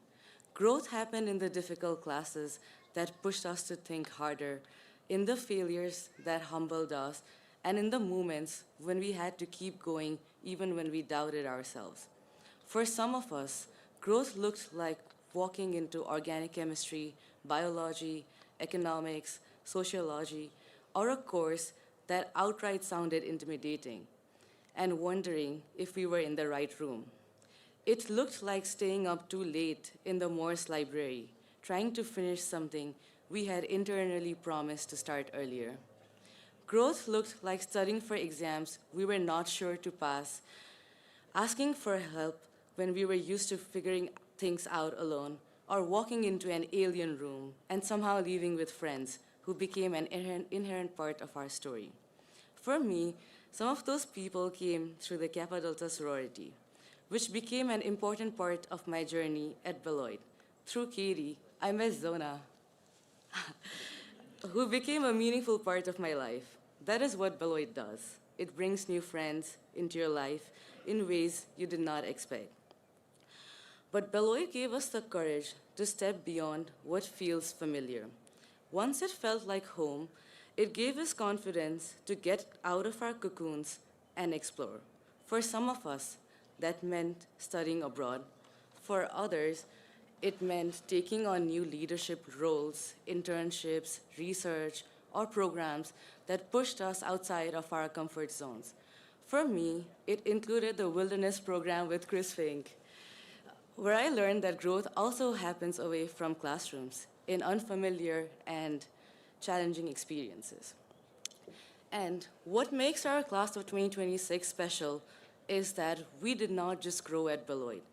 Growth happened in the difficult classes that pushed us to think harder, in the failures that humbled us, and in the moments when we had to keep going even when we doubted ourselves. For some of us, growth looked like walking into organic chemistry, biology, economics, sociology, or a course that outright sounded intimidating, and wondering if we were in the right room. It looked like staying up too late in the Morse library, trying to finish something we had internally promised to start earlier. Growth looked like studying for exams we were not sure to pass, asking for help when we were used to figuring things out alone, or walking into an alien room and somehow leaving with friends who became an inherent part of our story. For me, some of those people came through the Kappa Delta sorority, which became an important part of my journey at Beloit. Through Katie, I met Zona, who became a meaningful part of my life. That is what Beloit does. It brings new friends into your life in ways you did not expect. But Beloit gave us the courage to step beyond what feels familiar. Once it felt like home, it gave us confidence to get out of our cocoons and explore. For some of us, that meant studying abroad. For others, it meant taking on new leadership roles, internships, research, or programs that pushed us outside of our comfort zones. For me, it included the Wilderness Program with Chris Fink, where I learned that growth also happens away from classrooms in unfamiliar and challenging experiences. And what makes our class of 2026 special is that we did not just grow at Beloit.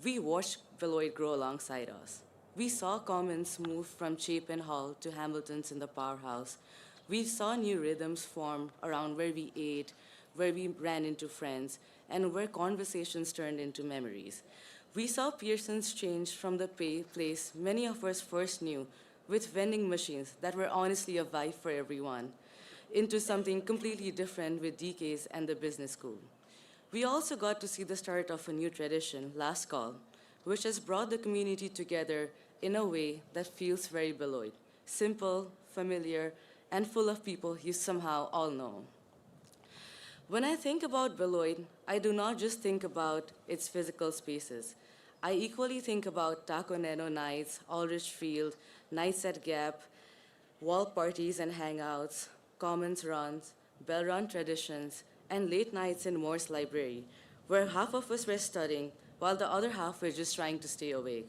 We watched Beloit grow alongside us. We saw Commons move from Chapin Hall to Hamilton's in the powerhouse. We saw new rhythms form around where we ate, where we ran into friends, and where conversations turned into memories. We saw Pearson's change from the place many of us first knew, with vending machines that were honestly a vibe for everyone, into something completely different with DKs and the business school. We also got to see the start of a new tradition, Last Call, which has brought the community together in a way that feels very Beloit, simple, familiar, and full of people you somehow all know. When I think about Beloit, I do not just think about its physical spaces. I equally think about Taco Neno nights, Aldrich Field, nights at Gap, wall parties and hangouts, commons runs, bell run traditions, and late nights in Morse Library, where half of us were studying while the other half were just trying to stay awake.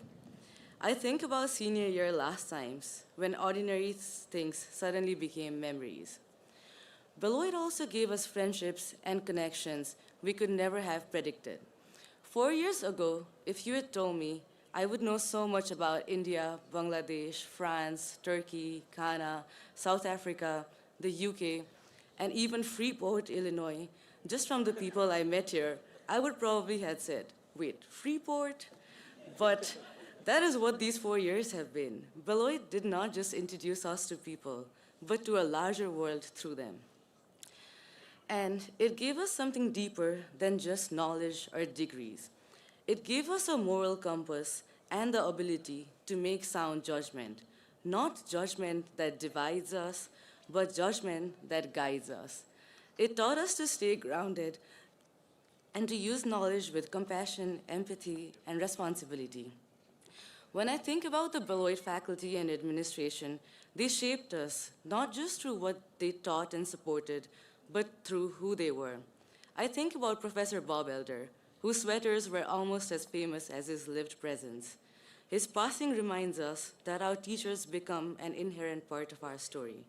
I think about senior year last times, when ordinary things suddenly became memories. Beloit also gave us friendships and connections we could never have predicted. 4 years ago, if you had told me I would know so much about India, Bangladesh, France, Turkey, Ghana, South Africa, the UK, and even Freeport, Illinois, just from the people I met here, I would probably have said, wait, Freeport? But that is what these 4 years have been. Beloit did not just introduce us to people, but to a larger world through them. And it gave us something deeper than just knowledge or degrees. It gave us a moral compass and the ability to make sound judgment, not judgment that divides us, but judgment that guides us. It taught us to stay grounded and to use knowledge with compassion, empathy, and responsibility. When I think about the Beloit faculty and administration, they shaped us, not just through what they taught and supported, but through who they were. I think about Professor Bob Elder, whose sweaters were almost as famous as his lived presence. His passing reminds us that our teachers become an inherent part of our story.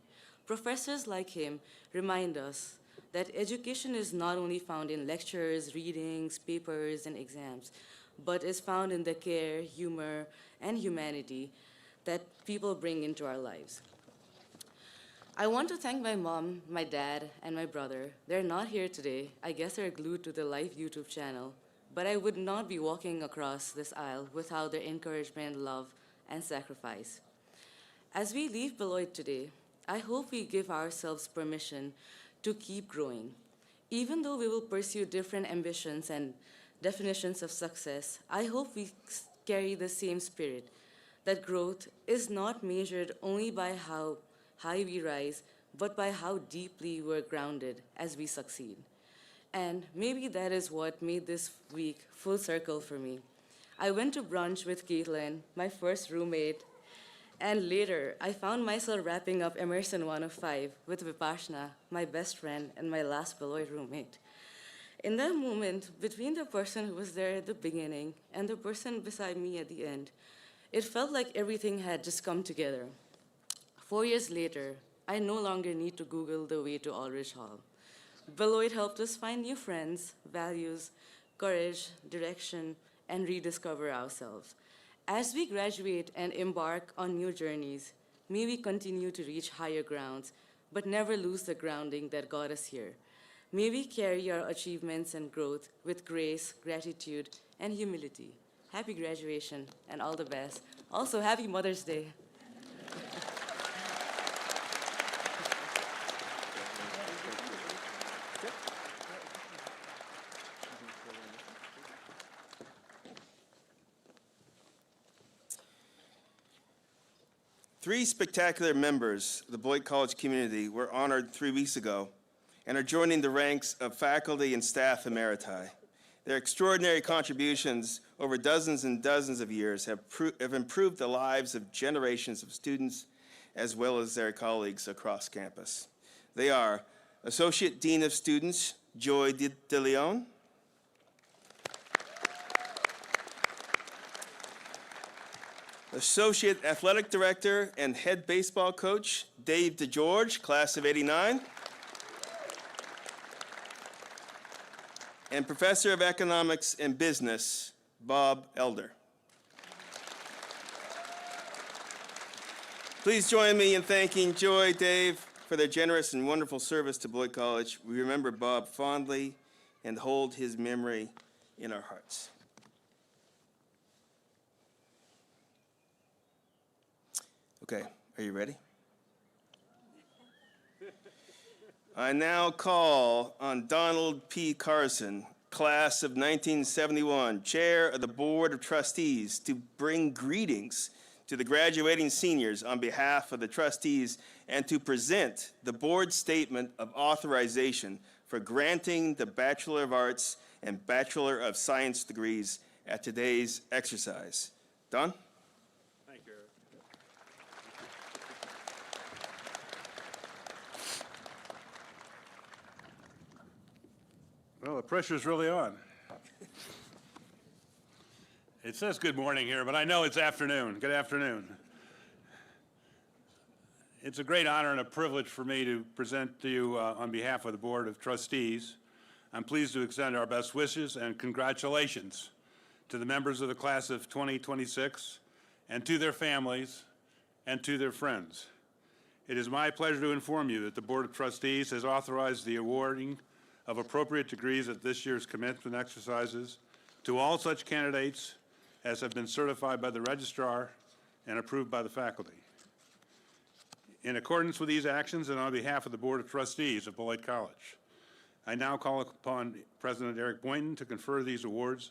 Professors like him remind us that education is not only found in lectures, readings, papers, and exams, but is found in the care, humor, and humanity that people bring into our lives. I want to thank my mom, my dad, and my brother. They're not here today. I guess they're glued to the live YouTube channel, but I would not be walking across this aisle without their encouragement, love, and sacrifice. As we leave Beloit today, I hope we give ourselves permission to keep growing. Even though we will pursue different ambitions and definitions of success, I hope we carry the same spirit, that growth is not measured only by how high we rise, but by how deeply we're grounded as we succeed. And maybe that is what made this week full circle for me. I went to brunch with Caitlin, my first roommate, and later I found myself wrapping up Emerson 105 with Vipassana, my best friend and my last Beloit roommate. In that moment, between the person who was there at the beginning and the person beside me at the end, it felt like everything had just come together. 4 years later, I no longer need to Google the way to Aldrich Hall. Beloit helped us find new friends, values, courage, direction, and rediscover ourselves. As we graduate and embark on new journeys, may we continue to reach higher grounds, but never lose the grounding that got us here. May we carry our achievements and growth with grace, gratitude, and humility. Happy graduation and all the best. Also, happy Mother's Day. Three spectacular members of the Beloit College community were honored 3 weeks ago and are joining the ranks of faculty and staff emeriti. Their extraordinary contributions over dozens and dozens of years have improved the lives of generations of students as well as their colleagues across campus. They are Associate Dean of Students, Joy De Leon, Associate Athletic Director and Head Baseball Coach, Dave DeGeorge, class of '89. And Professor of Economics and Business, Bob Elder. Please join me in thanking Joy, Dave, for their generous and wonderful service to Beloit College. We remember Bob fondly and hold his memory in our hearts. Okay, are you ready? I now call on Donald P. Carson, class of 1971, Chair of the Board of Trustees, to bring greetings to the graduating seniors on behalf of the trustees and to present the board statement of authorization for granting the Bachelor of Arts and Bachelor of Science degrees at today's exercise. Don? Thank you, Eric. Well, the pressure's really on. It says good morning here, but I know it's afternoon. Good afternoon. It's a great honor and a privilege for me to present to you on behalf of the Board of Trustees. I'm pleased to extend our best wishes and congratulations to the members of the class of 2026 and to their families and to their friends. It is my pleasure to inform you that the Board of Trustees has authorized the awarding of appropriate degrees at this year's commencement exercises to all such candidates as have been certified by the registrar and approved by the faculty. In accordance with these actions and on behalf of the Board of Trustees of Beloit College, I now call upon President Eric Boynton to confer these awards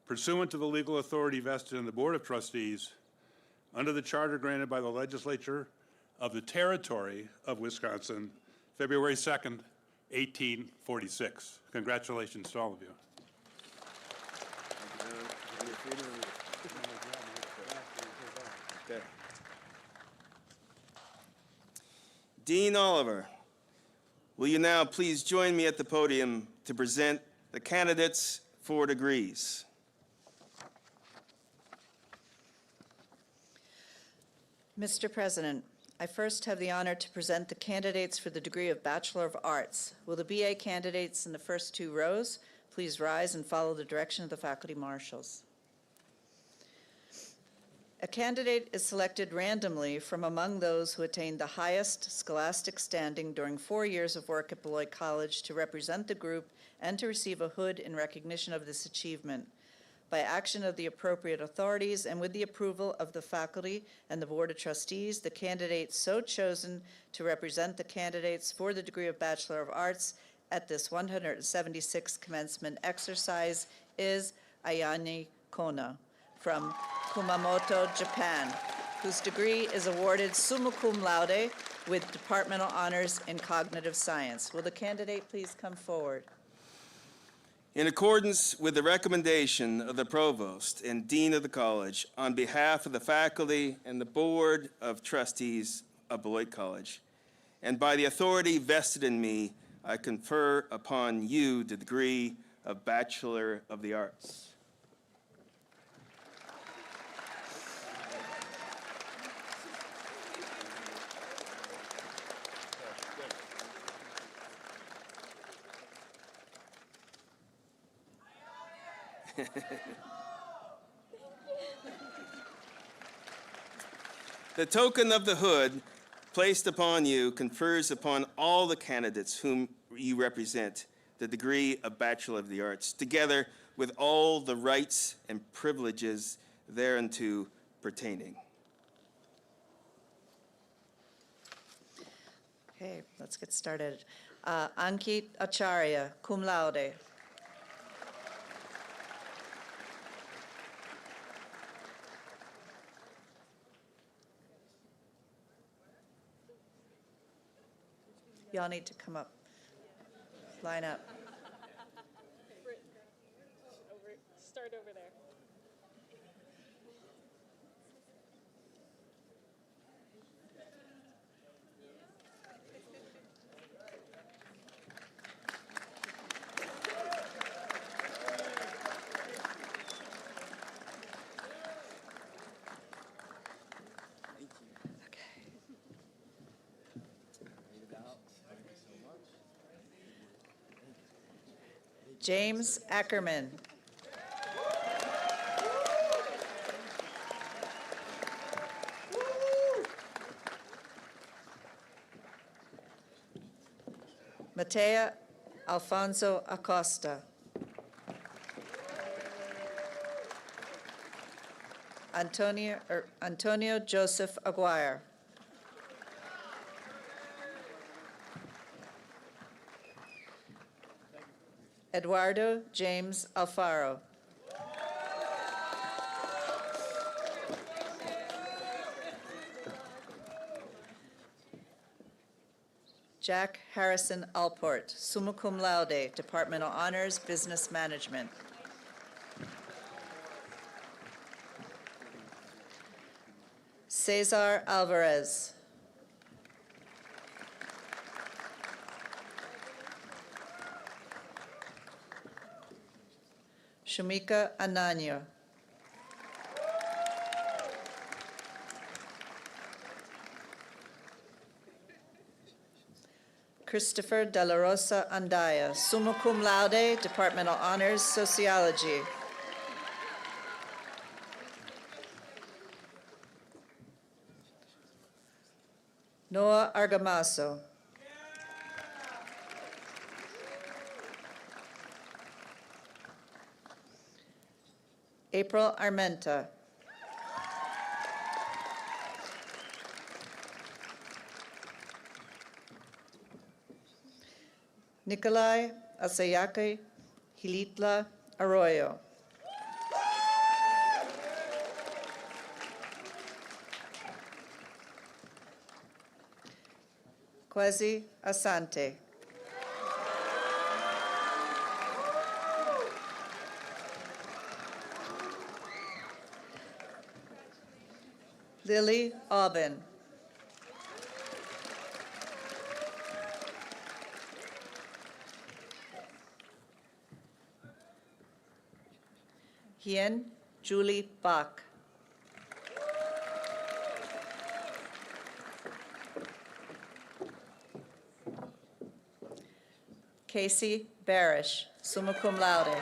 pursuant to the legal authority vested in the Board of Trustees under the charter granted by the legislature of the Territory of Wisconsin, February 2nd, 1846. Congratulations to all of you. Okay. Dean Oliver, will you now please join me at the podium to present the candidates for degrees? Mr. President, I first have the honor to present the candidates for the degree of Bachelor of Arts. Will the BA candidates in the first two rows please rise and follow the direction of the faculty marshals? A candidate is selected randomly from among those who attained the highest scholastic standing during 4 years of work at Beloit College to represent the group and to receive a hood in recognition of this achievement. By action of the appropriate authorities and with the approval of the faculty and the Board of Trustees, the candidate so chosen to represent the candidates for the degree of Bachelor of Arts at this 176th commencement exercise is Ayane Kona from Kumamoto, Japan, whose degree is awarded summa cum laude with departmental honors in cognitive science. Will the candidate please come forward? In accordance with the recommendation of the Provost and Dean of the College, on behalf of the faculty and the Board of Trustees of Beloit College, and by the authority vested in me, I confer upon you the degree of Bachelor of the Arts. The token of the hood placed upon you confers upon all the candidates whom you represent the degree of Bachelor of the Arts, together with all the rights and privileges thereunto pertaining. Okay, let's get started. Ankit Acharya, cum laude. Y'all need to come up. Line up. Start over there. James Ackerman. Matea Alfonso Acosta. Antonio Joseph Aguirre. Eduardo James Alfaro. Jack Harrison Alport, summa cum laude, Departmental Honors, Business Management. Cesar Alvarez. Shumika Ananya. Christopher De La Rosa Andaya, summa cum laude, Departmental Honors, Sociology. Noah Argamaso. April Armenta. Nikolai Asayake Hilitla Arroyo. Kwesi Asante. Lily Aubin. Hien Julie Bach. Casey Barish, summa cum laude.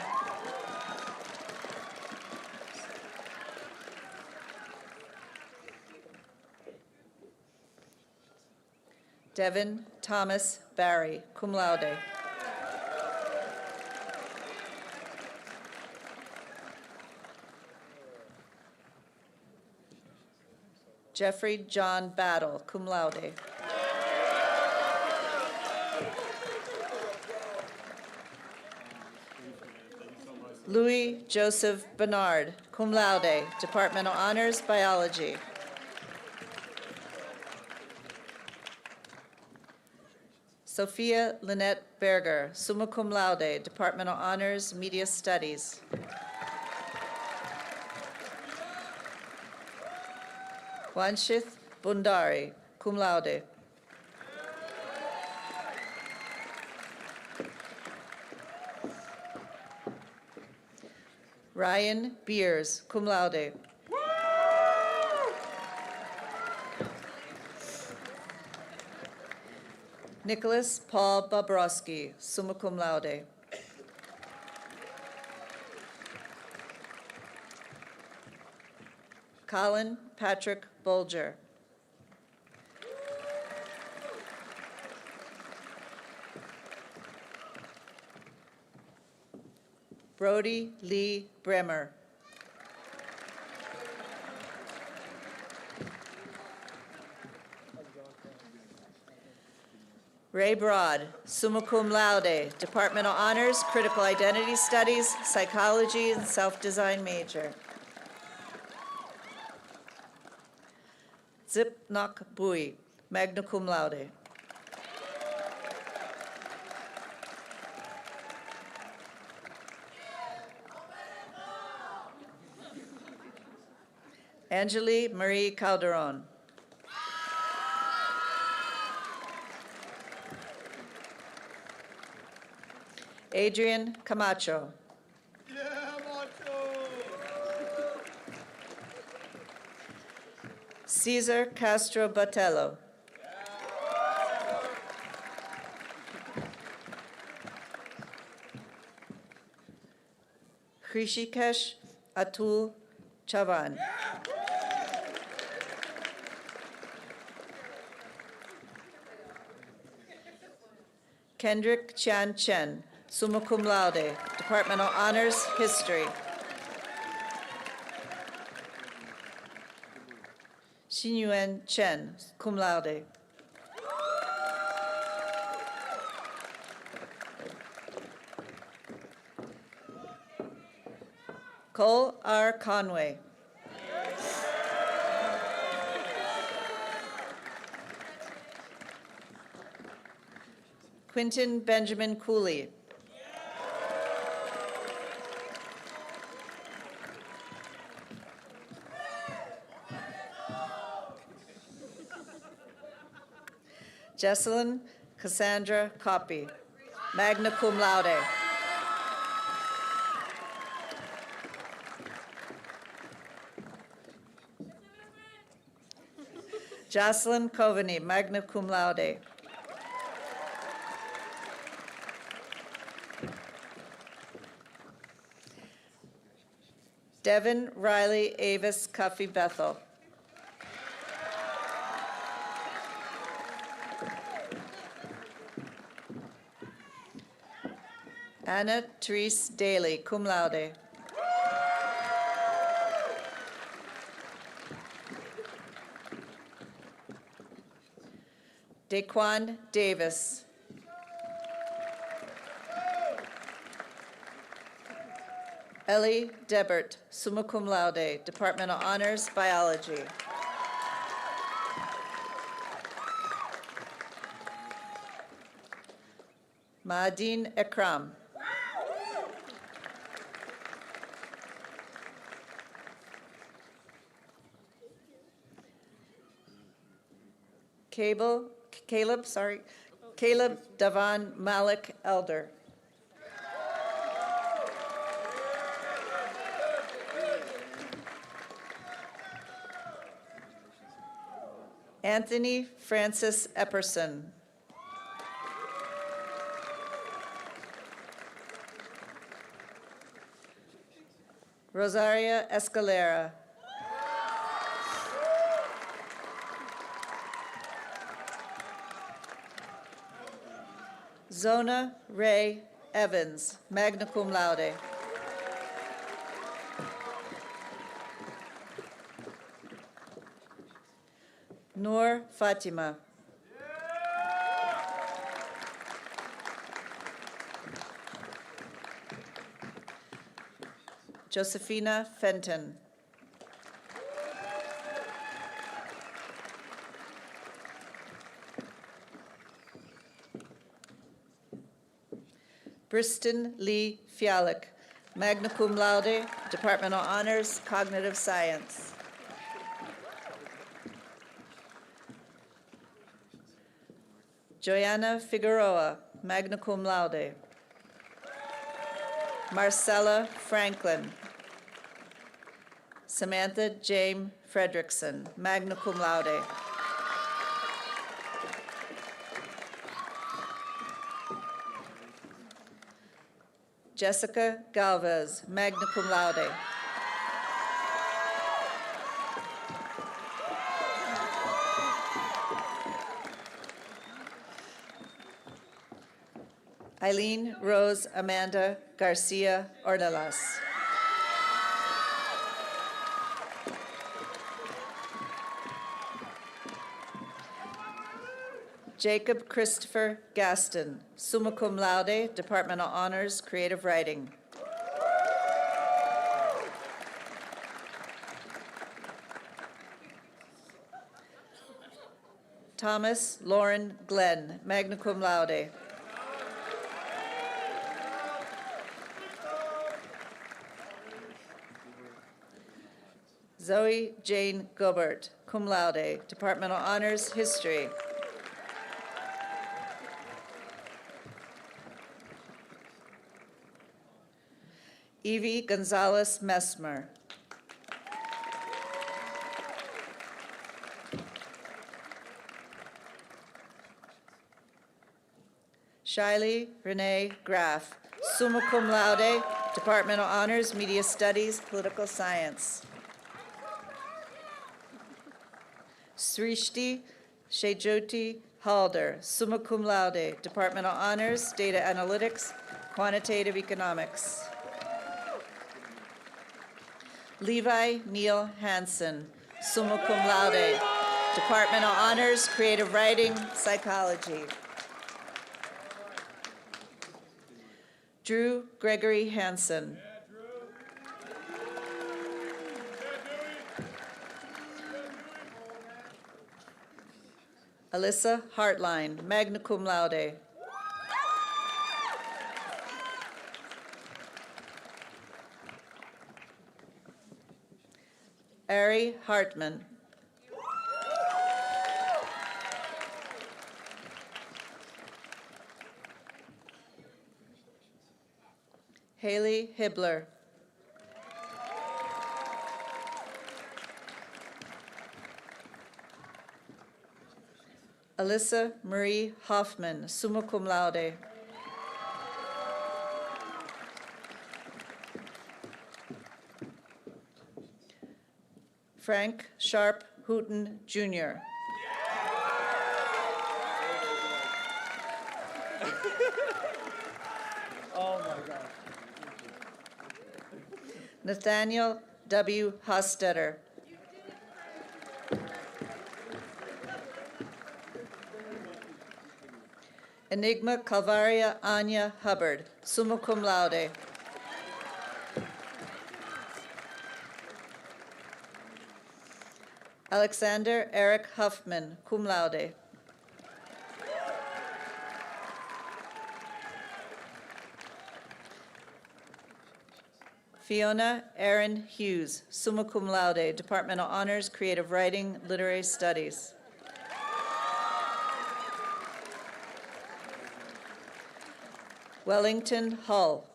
Devin Thomas Barry, cum laude. Jeffrey John Battle, cum laude. Louis Joseph Bernard, cum laude, Departmental Honors, Biology. Sophia Lynette Berger, summa cum laude, Departmental Honors, Media Studies. Wanshith Bundari, cum laude. Ryan Beers, cum laude. Nicholas Paul Bobrowski, summa cum laude. Colin Patrick Bolger. Brody Lee Bremer. Ray Broad, summa cum laude, Departmental Honors, Critical Identity Studies, Psychology, and Self-Design major. Zip Nok Bui, magna cum laude. Angeli Marie Calderon. Adrian Camacho. Cesar Castro Batello. Hrishikesh Atul Chavan. Kendrick Chan Chen, summa cum laude, Departmental Honors, History. Xinyuan Chen, cum laude. Cole R. Conway. Quinton Benjamin Cooley. Jesselyn Cassandra Copy, magna cum laude. Jocelyn Coveney, magna cum laude. Devin Riley Avis Cuffey Bethel. Anna Therese Daly, cum laude. Daquan Davis. Ellie Debert, summa cum laude, Departmental Honors, Biology. Maadeen Ekram. Caleb Davan Malik Elder. Anthony Francis Epperson. Rosaria Escalera. Zona Ray Evans, magna cum laude. Noor Fatima. Josephina Fenton. Briston Lee Fialik, magna cum laude, Departmental Honors, Cognitive Science. Joanna Figueroa, magna cum laude. Marcella Franklin. Samantha James Fredrickson, magna cum laude. Jessica Galvez, magna cum laude. Eileen Rose Amanda Garcia Ornelas. Jacob Christopher Gaston, summa cum laude, Departmental Honors, Creative Writing. Thomas Lauren Glenn, magna cum laude. Zoe Jane Gobert, cum laude, Departmental Honors, History. Evie Gonzalez Mesmer. Shiley Renee Graff, summa cum laude, Departmental Honors, Media Studies, Political Science. Srishti Shejoti Halder, summa cum laude, Departmental Honors, Data Analytics, Quantitative Economics. Levi Neil Hansen, summa cum laude, Departmental Honors, Creative Writing, Psychology. Drew Gregory Hansen. Alyssa Hartline, magna cum laude. Ari Hartman. Haley Hibbler. Alyssa Marie Hoffman, summa cum laude. Frank Sharp Hooten, Jr. Oh, my gosh. Nathaniel W. Hostetter. Enigma Calvaria Anya Hubbard, summa cum laude. Alexander Eric Huffman, cum laude. Fiona Erin Hughes, summa cum laude, Departmental Honors, Creative Writing, Literary Studies. Wellington Hull.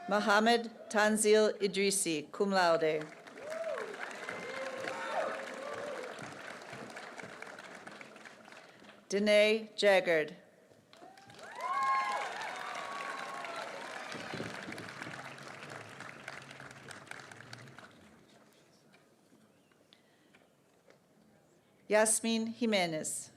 Mohammed Tanzil Idrisi, cum laude. Danae Jaggard. Yasmin Jimenez.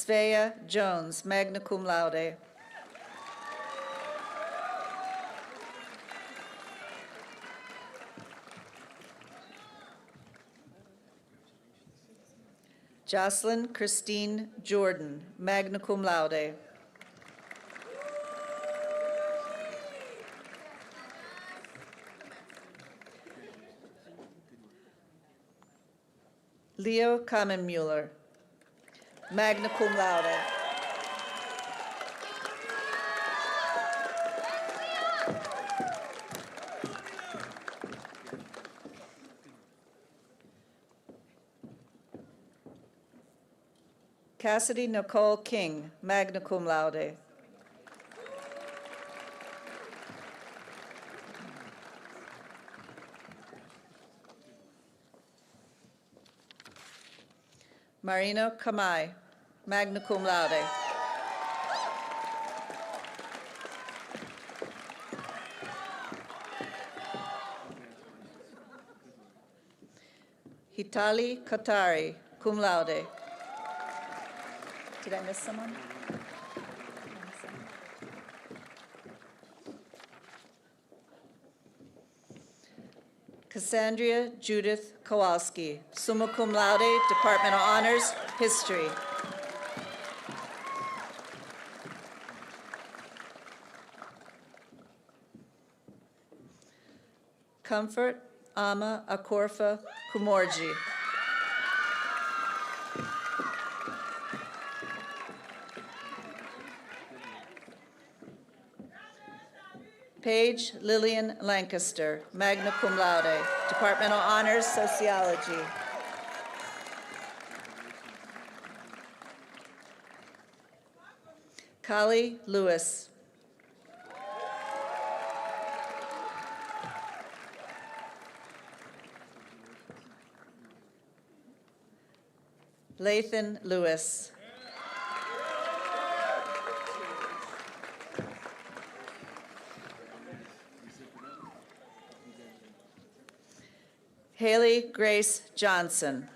Svea Jones, magna cum laude. Jocelyn Christine Jordan, magna cum laude. Leo Kamenmuller, magna cum laude. Cassidy Nicole King, magna cum laude. Marino Kamai, magna cum laude. Hitali Katari, cum laude. Did I miss someone? Cassandra Judith Kowalski, summa cum laude, Departmental Honors, History. Comfort Ama Akorfa Kumorji. Paige Lillian Lancaster, magna cum laude, Departmental Honors, Sociology. Kali Lewis. Lathan Lewis. Haley Grace Johnson.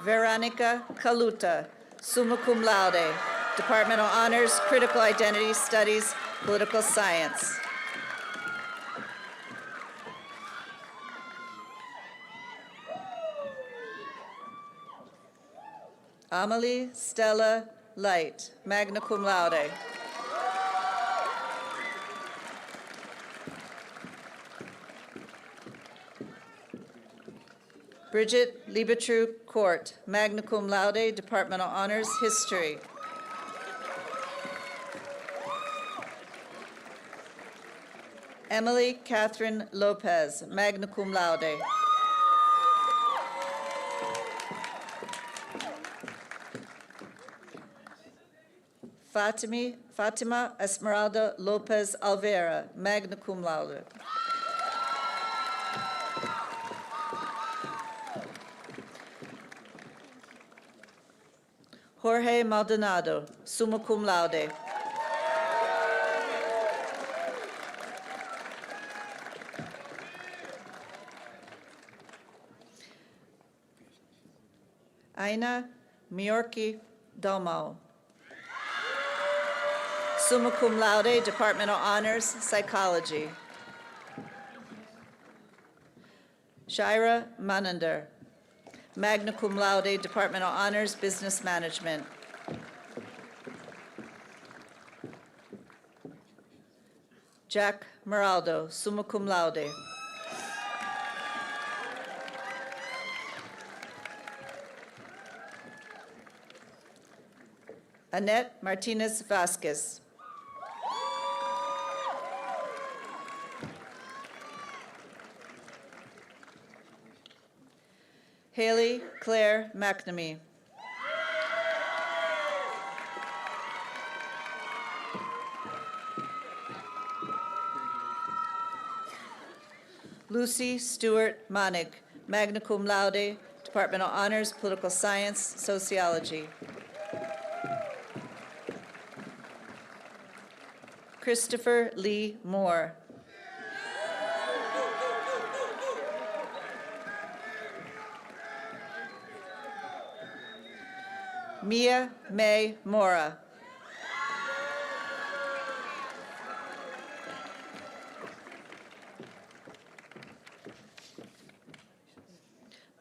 Veronica Kaluta, summa cum laude, Departmental Honors, Critical Identity Studies, Political Science. Amelie Stella Light, magna cum laude. Bridget Liebetru Court, magna cum laude, Departmental Honors, History. Emily Catherine Lopez, magna cum laude. Fatima Esmeralda Lopez Alvera, magna cum laude. Jorge Maldonado, summa cum laude. Aina Miorki Dalmau, summa cum laude, Departmental Honors, Psychology. Shaira Manander, magna cum laude, Departmental Honors, Business Management. Jack Meraldo, summa cum laude. Annette Martinez Vasquez. Haley Claire McNamee. Lucy Stewart Monig, magna cum laude, Departmental Honors, Political Science, Sociology. Christopher Lee Moore. Mia May Mora.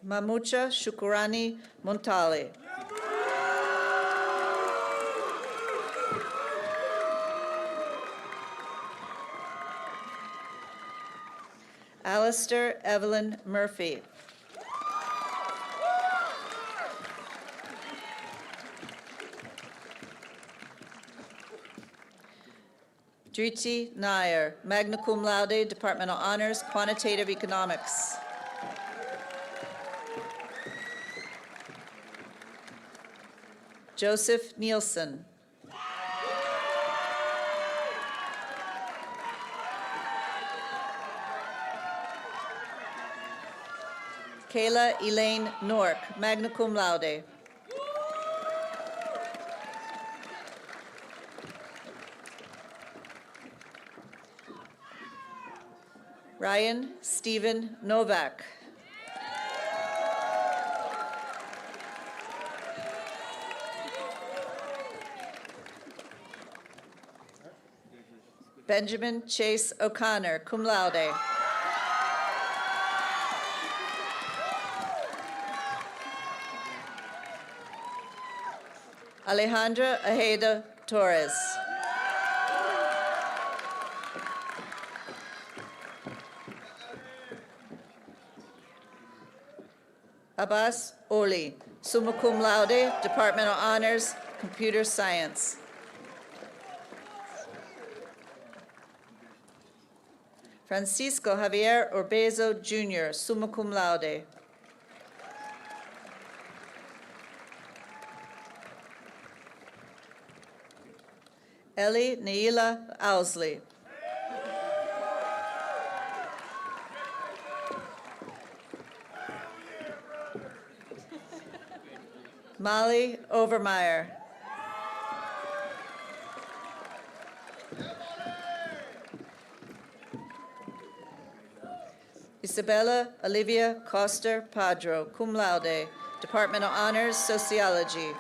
Mamucha Shukurani Muntali. Alistair Evelyn Murphy. Driti Nair, magna cum laude, Departmental Honors, Quantitative Economics. Joseph Nielsen. Kayla Elaine Nork, magna cum laude. Ryan Stephen Novak. Benjamin Chase O'Connor, cum laude. Alejandra Ajeda Torres. Abbas Oli, summa cum laude, Departmental Honors, Computer Science. Francisco Javier Orbezo Jr., summa cum laude. Ellie Neila Owsley. Molly Overmeyer. Isabella Olivia Coster Padro, cum laude, Departmental Honors, Sociology.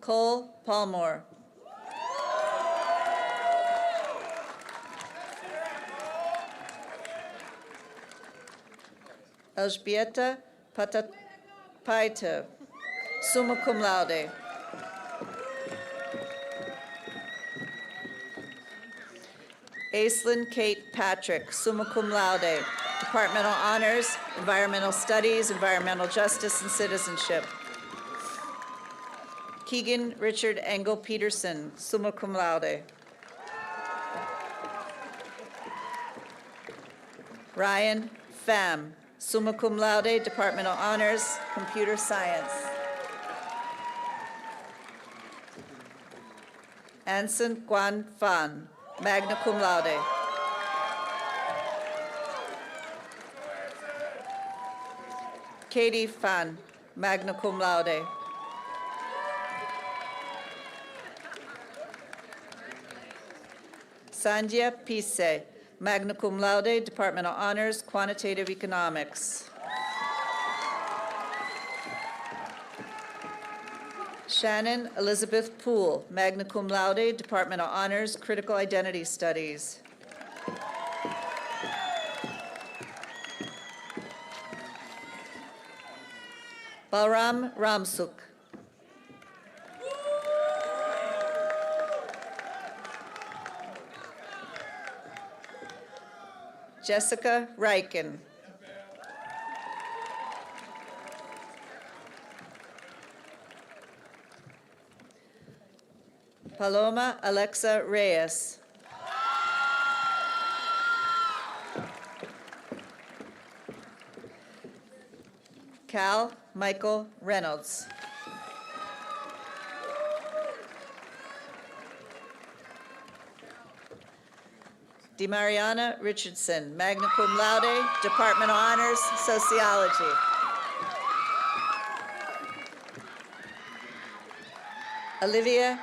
Cole Palmore. Elżbieta Patapita, summa cum laude. Aislinn Kate Patrick, summa cum laude, Departmental Honors, Environmental Studies, Environmental Justice, and Citizenship. Keegan Richard Engel Peterson, summa cum laude. Ryan Pham. summa cum laude, Departmental Honors, Computer Science. Anson Guan Fan, magna cum laude. Katie Fan, magna cum laude. Sandhya Pise, magna cum laude, Departmental Honors, Quantitative Economics. Shannon Elizabeth Poole, magna cum laude, Departmental Honors, Critical Identity Studies. Balram Ramsuk. Jessica Reichen. Paloma Alexa Reyes. Cal Michael Reynolds. DeMariana Richardson, magna cum laude, Departmental Honors, Sociology. Olivia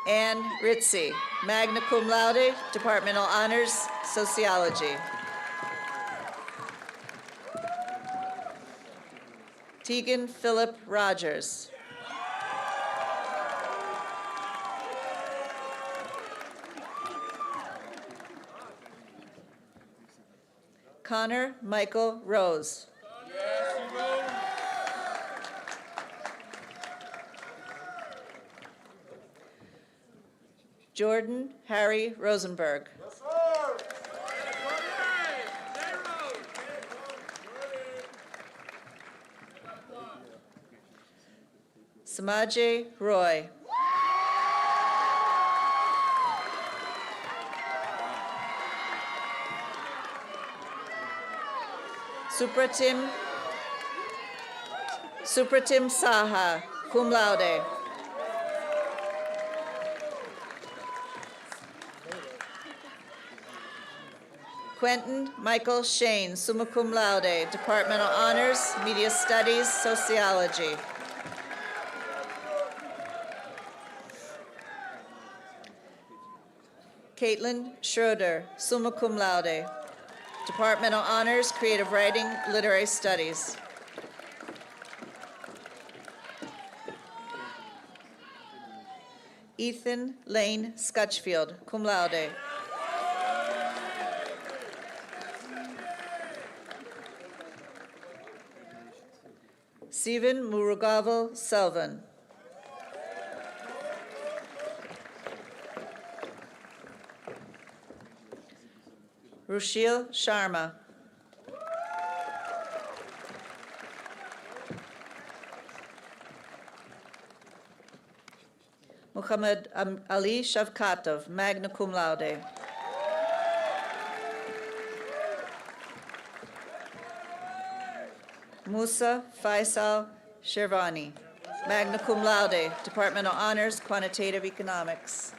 Ann Ritzy, magna cum laude, Departmental Honors, Sociology. Tegan Philip Rogers. Connor Michael Rose. Jordan Harry Rosenberg. Samaje Roy. Supratim Saha, cum laude. Quentin Michael Shane, summa cum laude, Departmental Honors, Media Studies, Sociology. Caitlin Schroeder, summa cum laude, Departmental Honors, Creative Writing, Literary Studies. Ethan Lane Scutchfield, cum laude. Stephen Murugavel Selvin. Rushil Sharma. Muhammad Ali Shavkatov, magna cum laude. Musa Faisal Shervani, magna cum laude, Departmental Honors, Quantitative Economics.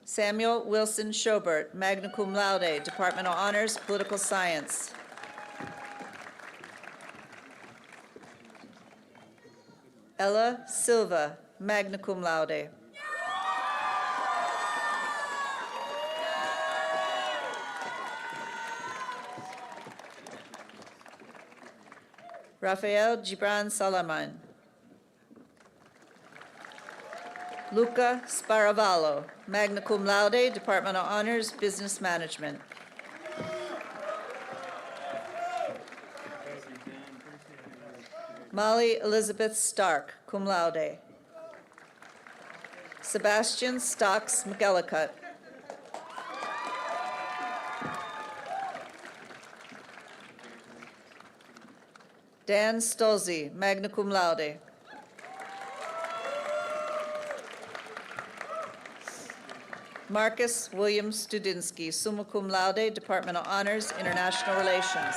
Samuel Wilson Schobert, magna cum laude, Departmental Honors, Political Science. Ella Silva, magna cum laude. Rafael Gibran Salaman. Luca Sparavallo, magna cum laude, Departmental Honors, Business Management. Molly Elizabeth Stark, cum laude. Sebastian Stocks McEllicott. Dan Stolze, magna cum laude. Marcus William Studinsky, summa cum laude, Department of Honors, International Relations.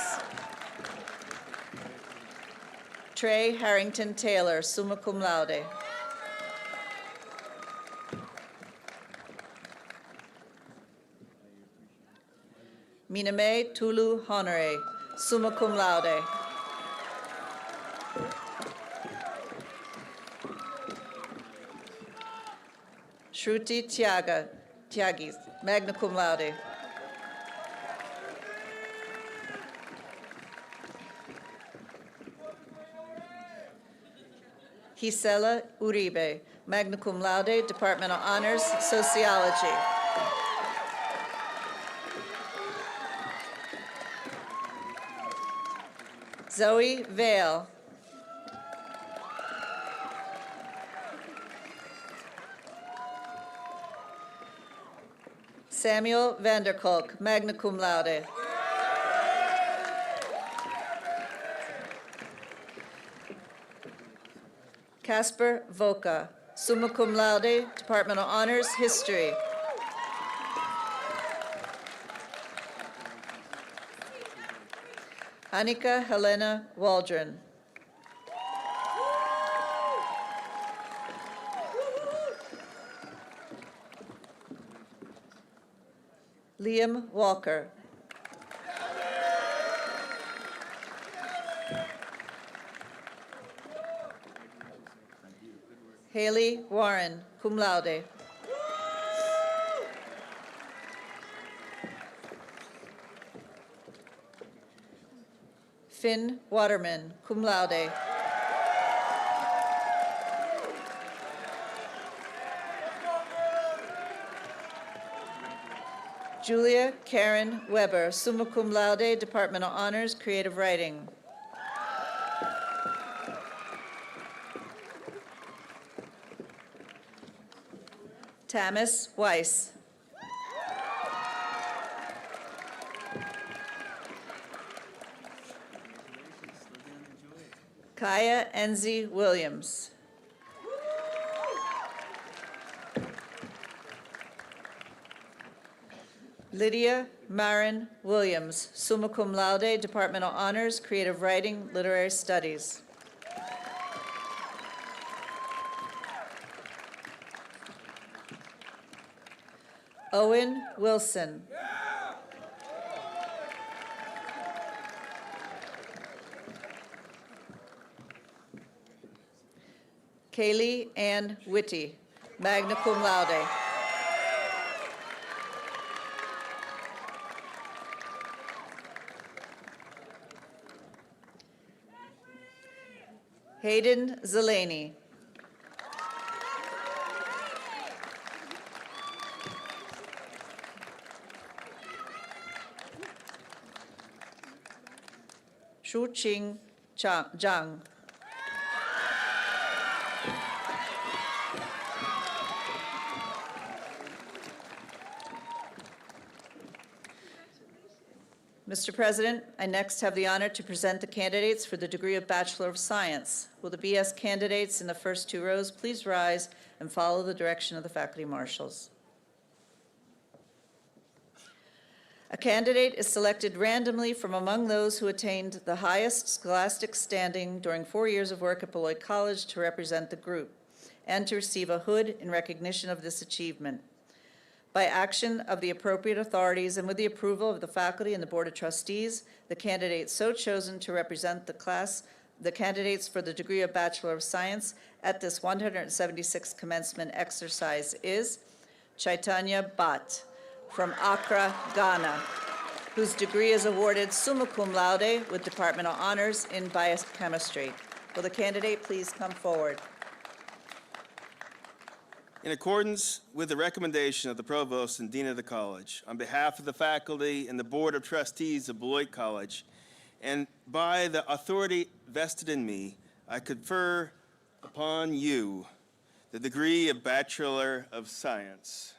Trey Harrington Taylor, summa cum laude. Miname Tulu Honore, summa cum laude. Shruti Tyagi, magna cum laude. Gisela Uribe, magna cum laude, Department of Honors, Sociology. Zoe Vale. Samuel Vanderkolk, magna cum laude. Casper Voka, summa cum laude, Department of Honors, History. Annika Helena Waldron. Liam Walker. Haley Warren, cum laude. Finn Waterman, cum laude. Julia Karen Weber, summa cum laude, Department of Honors, Creative Writing. Tamis Weiss. Kaya Enzi Williams. Lydia Marin Williams, summa cum laude, Department of Honors, Creative Writing, Literary Studies. Owen Wilson. Kaylee Ann Whitty, magna cum laude. Hayden Zelani. Shu Ching Zhang. Mr. President, I next have the honor to present the candidates for the degree of Bachelor of Science. Will the BS candidates in the first two rows please rise and follow the direction of the faculty marshals? A candidate is selected randomly from among those who attained the highest scholastic standing during 4 years of work at Beloit College to represent the group and to receive a hood in recognition of this achievement. By action of the appropriate authorities and with the approval of the faculty and the Board of Trustees, the candidate so chosen to represent the candidates for the degree of Bachelor of Science at this 176th commencement exercise is Chaitanya Bhatt from Accra, Ghana, whose degree is awarded summa cum laude with Department of Honors in Biochemistry. Will the candidate please come forward? In accordance with the recommendation of the Provost and Dean of the College, on behalf of the faculty and the Board of Trustees of Beloit College, and by the authority vested in me, I confer upon you the degree of Bachelor of Science.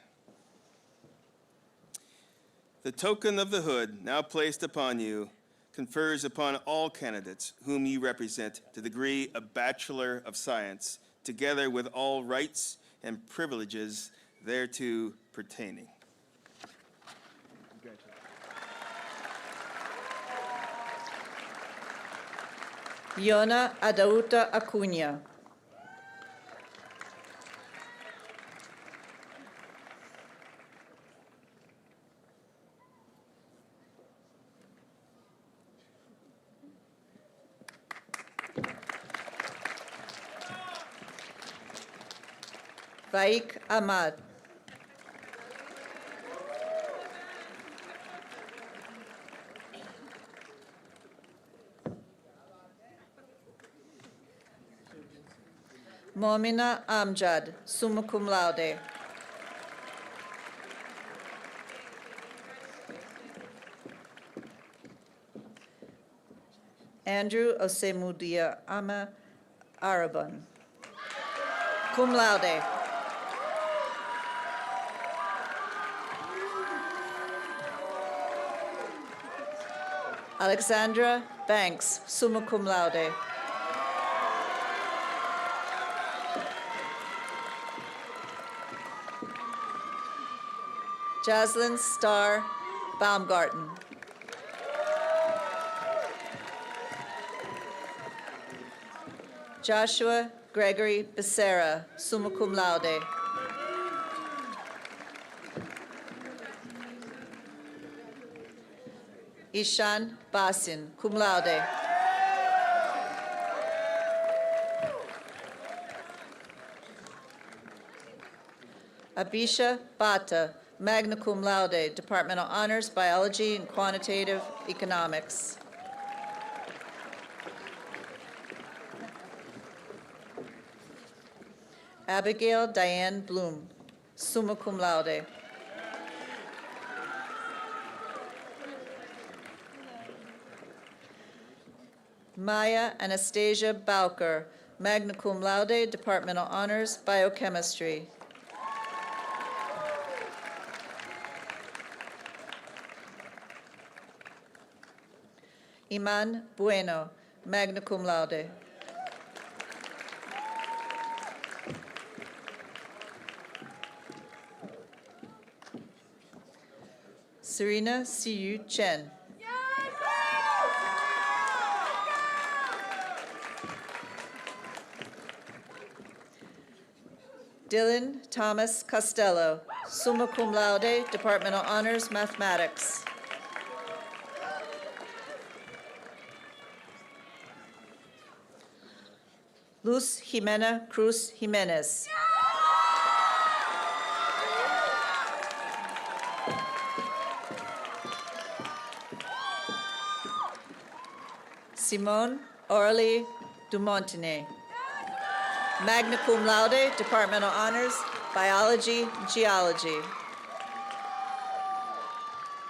The token of the hood now placed upon you confers upon all candidates whom you represent the degree of Bachelor of Science, together with all rights and privileges thereto pertaining. Yona Adauta Acuna. Vaik Ahmad. Momina Amjad, summa cum laude. Andrew Osemudia Ama Arabun, cum laude. Alexandra Banks, summa cum laude. Jaslyn Starr Baumgarten. Joshua Gregory Becerra, summa cum laude. Ishan Basin, cum laude. Abisha Bata, magna cum laude, Departmental Honors, Biology and Quantitative Economics. Abigail Diane Bloom, summa cum laude. Maya Anastasia Bowker, magna cum laude, Departmental Honors, Biochemistry. Iman Bueno, magna cum laude. Serena Siyu Chen. Dylan Thomas Costello, summa cum laude, Departmental Honors, Mathematics. Luz Jimena Cruz Jimenez. Simone Orly Dumontier, magna cum laude, Departmental Honors, Biology and Geology.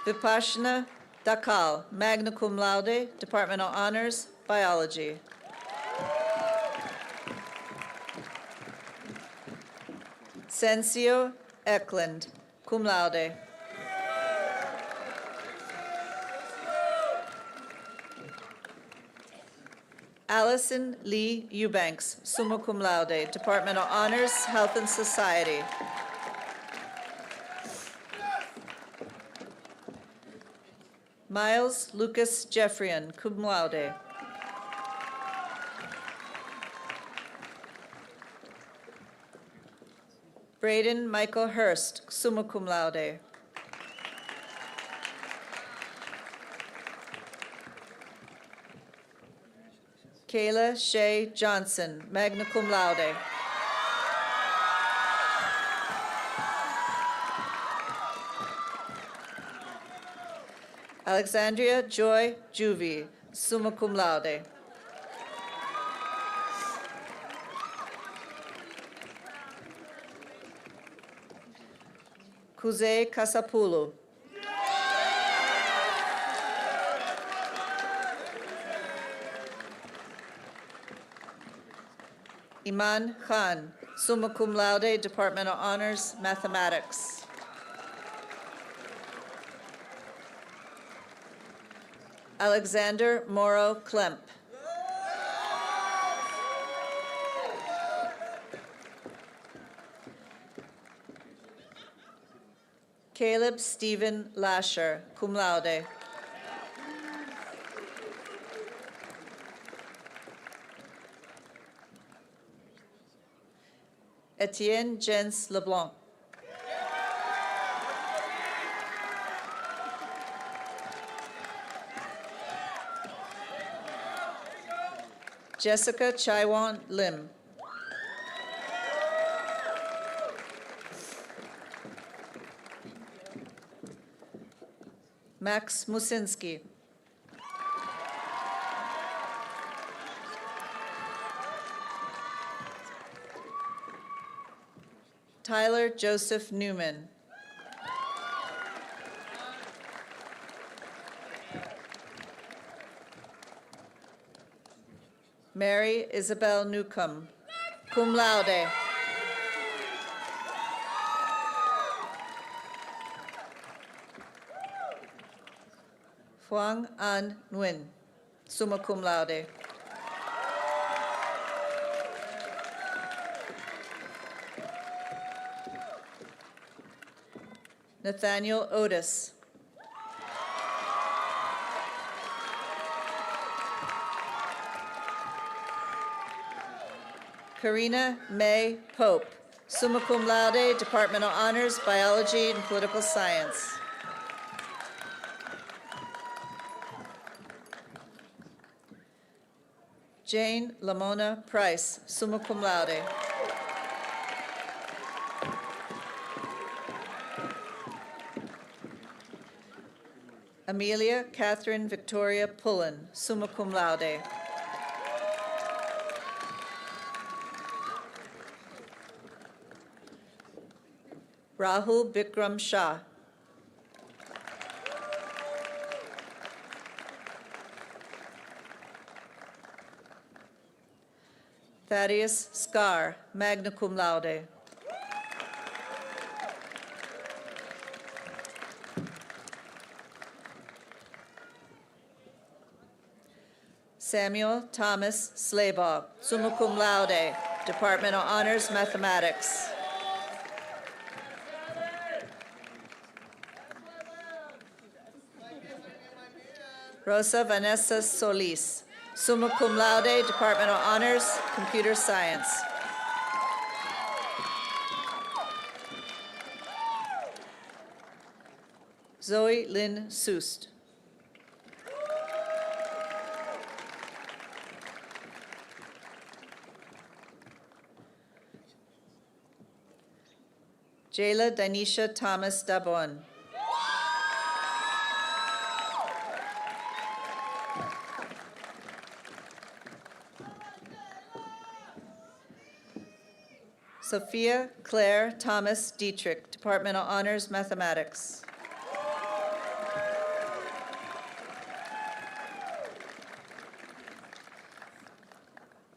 Vipassana Dakal, magna cum laude, Departmental Honors, Biology. Sensio Eklund, cum laude. Allison Lee Eubanks, summa cum laude, Departmental Honors, Health and Society. Miles Lucas Jeffrian, cum laude. Braden Michael Hurst, summa cum laude. Kayla Shea Johnson, magna cum laude. Alexandria Joy Juvie, summa cum laude. Kuze Kasapulu. Iman Khan, summa cum laude, Departmental Honors, Mathematics. Alexander Morrow Klemp. Caleb Stephen Lasher, cum laude. Etienne Jens LeBlanc. Jessica Chaiwan Lim. Max Musinski. Tyler Joseph Newman. Mary Isabel Newcomb, cum laude. Huang An Nguyen, summa cum laude. Nathaniel Otis. Karina May Pope, summa cum laude, Departmental Honors, Biology and Political Science. Jane Lamona Price, summa cum laude. Amelia Catherine Victoria Pullen, summa cum laude. Rahul Bikram Shah. Thaddeus Scar, magna cum laude. Samuel Thomas Slaybaugh, summa cum laude, Departmental Honors, Mathematics. Rosa Vanessa Solis, summa cum laude, Departmental Honors, Computer Science. Zoe Lynn Sust. Jayla Danisha Thomas Dabon. Sophia Claire Thomas Dietrich, Departmental Honors, Mathematics.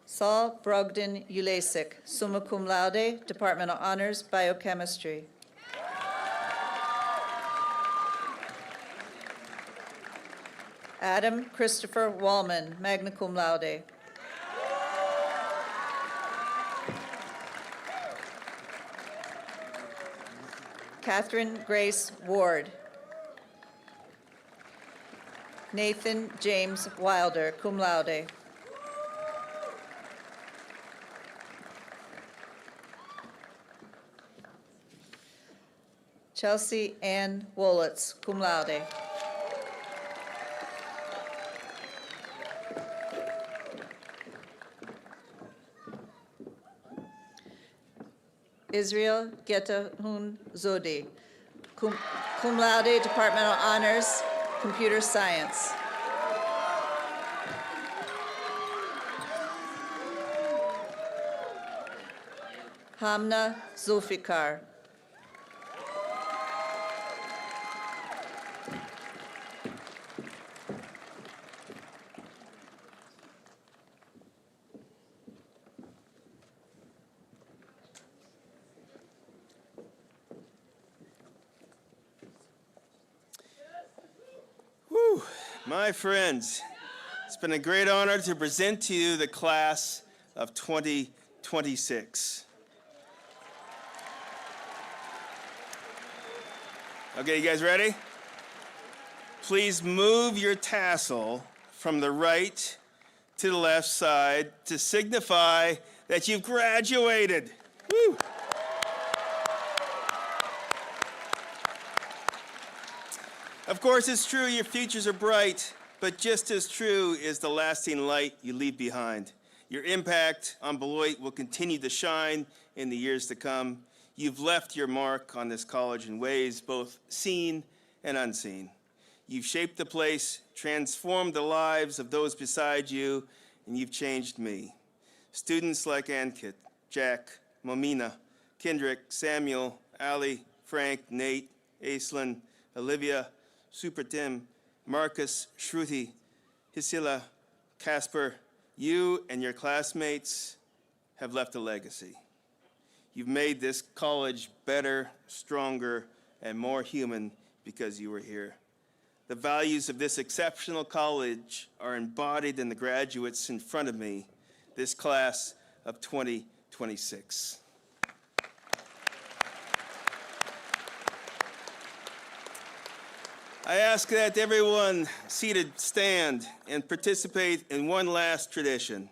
Saul Brogdon Ulasik, summa cum laude, Departmental Honors, Biochemistry. Adam Christopher Wallman, magna cum laude. Catherine Grace Ward. Nathan James Wilder, cum laude. Chelsea Ann Wolitz, cum laude. Israel Getahun Zodi, cum laude, Departmental Honors, Computer Science. Hamna Zulfikar. My friends, it's been a great honor to present to you the class of 2026. Okay, you guys ready? Please move your tassel from the right to the left side to signify that you've graduated. Woo! Of course, it's true your futures are bright, but just as true is the lasting light you leave behind. Your impact on Beloit will continue to shine in the years to come. You've left your mark on this college in ways both seen and unseen. You've shaped the place, transformed the lives of those beside you, and you've changed me. Students like Ankit, Jack, Momina, Kendrick, Samuel, Ali, Frank, Nate, Aislinn, Olivia, Supratim, Marcus, Shruti, Hisila, Casper, you and your classmates have left a legacy. You've made this college better, stronger, and more human because you were here. The values of this exceptional college are embodied in the graduates in front of me, this class of 2026. I ask that everyone seated stand and participate in one last tradition.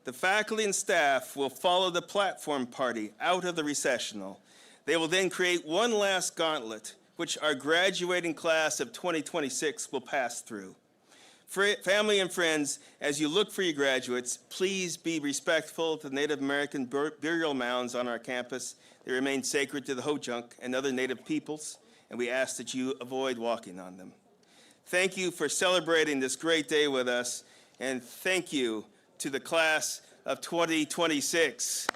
The faculty and staff will follow the platform party out of the recessional. They will then create one last gauntlet, which our graduating class of 2026 will pass through. Family and friends, as you look for your graduates, please be respectful to the Native American burial mounds on our campus. They remain sacred to the Ho-Chunk and other Native peoples, and we ask that you avoid walking on them. Thank you for celebrating this great day with us, and thank you to the class of 2026.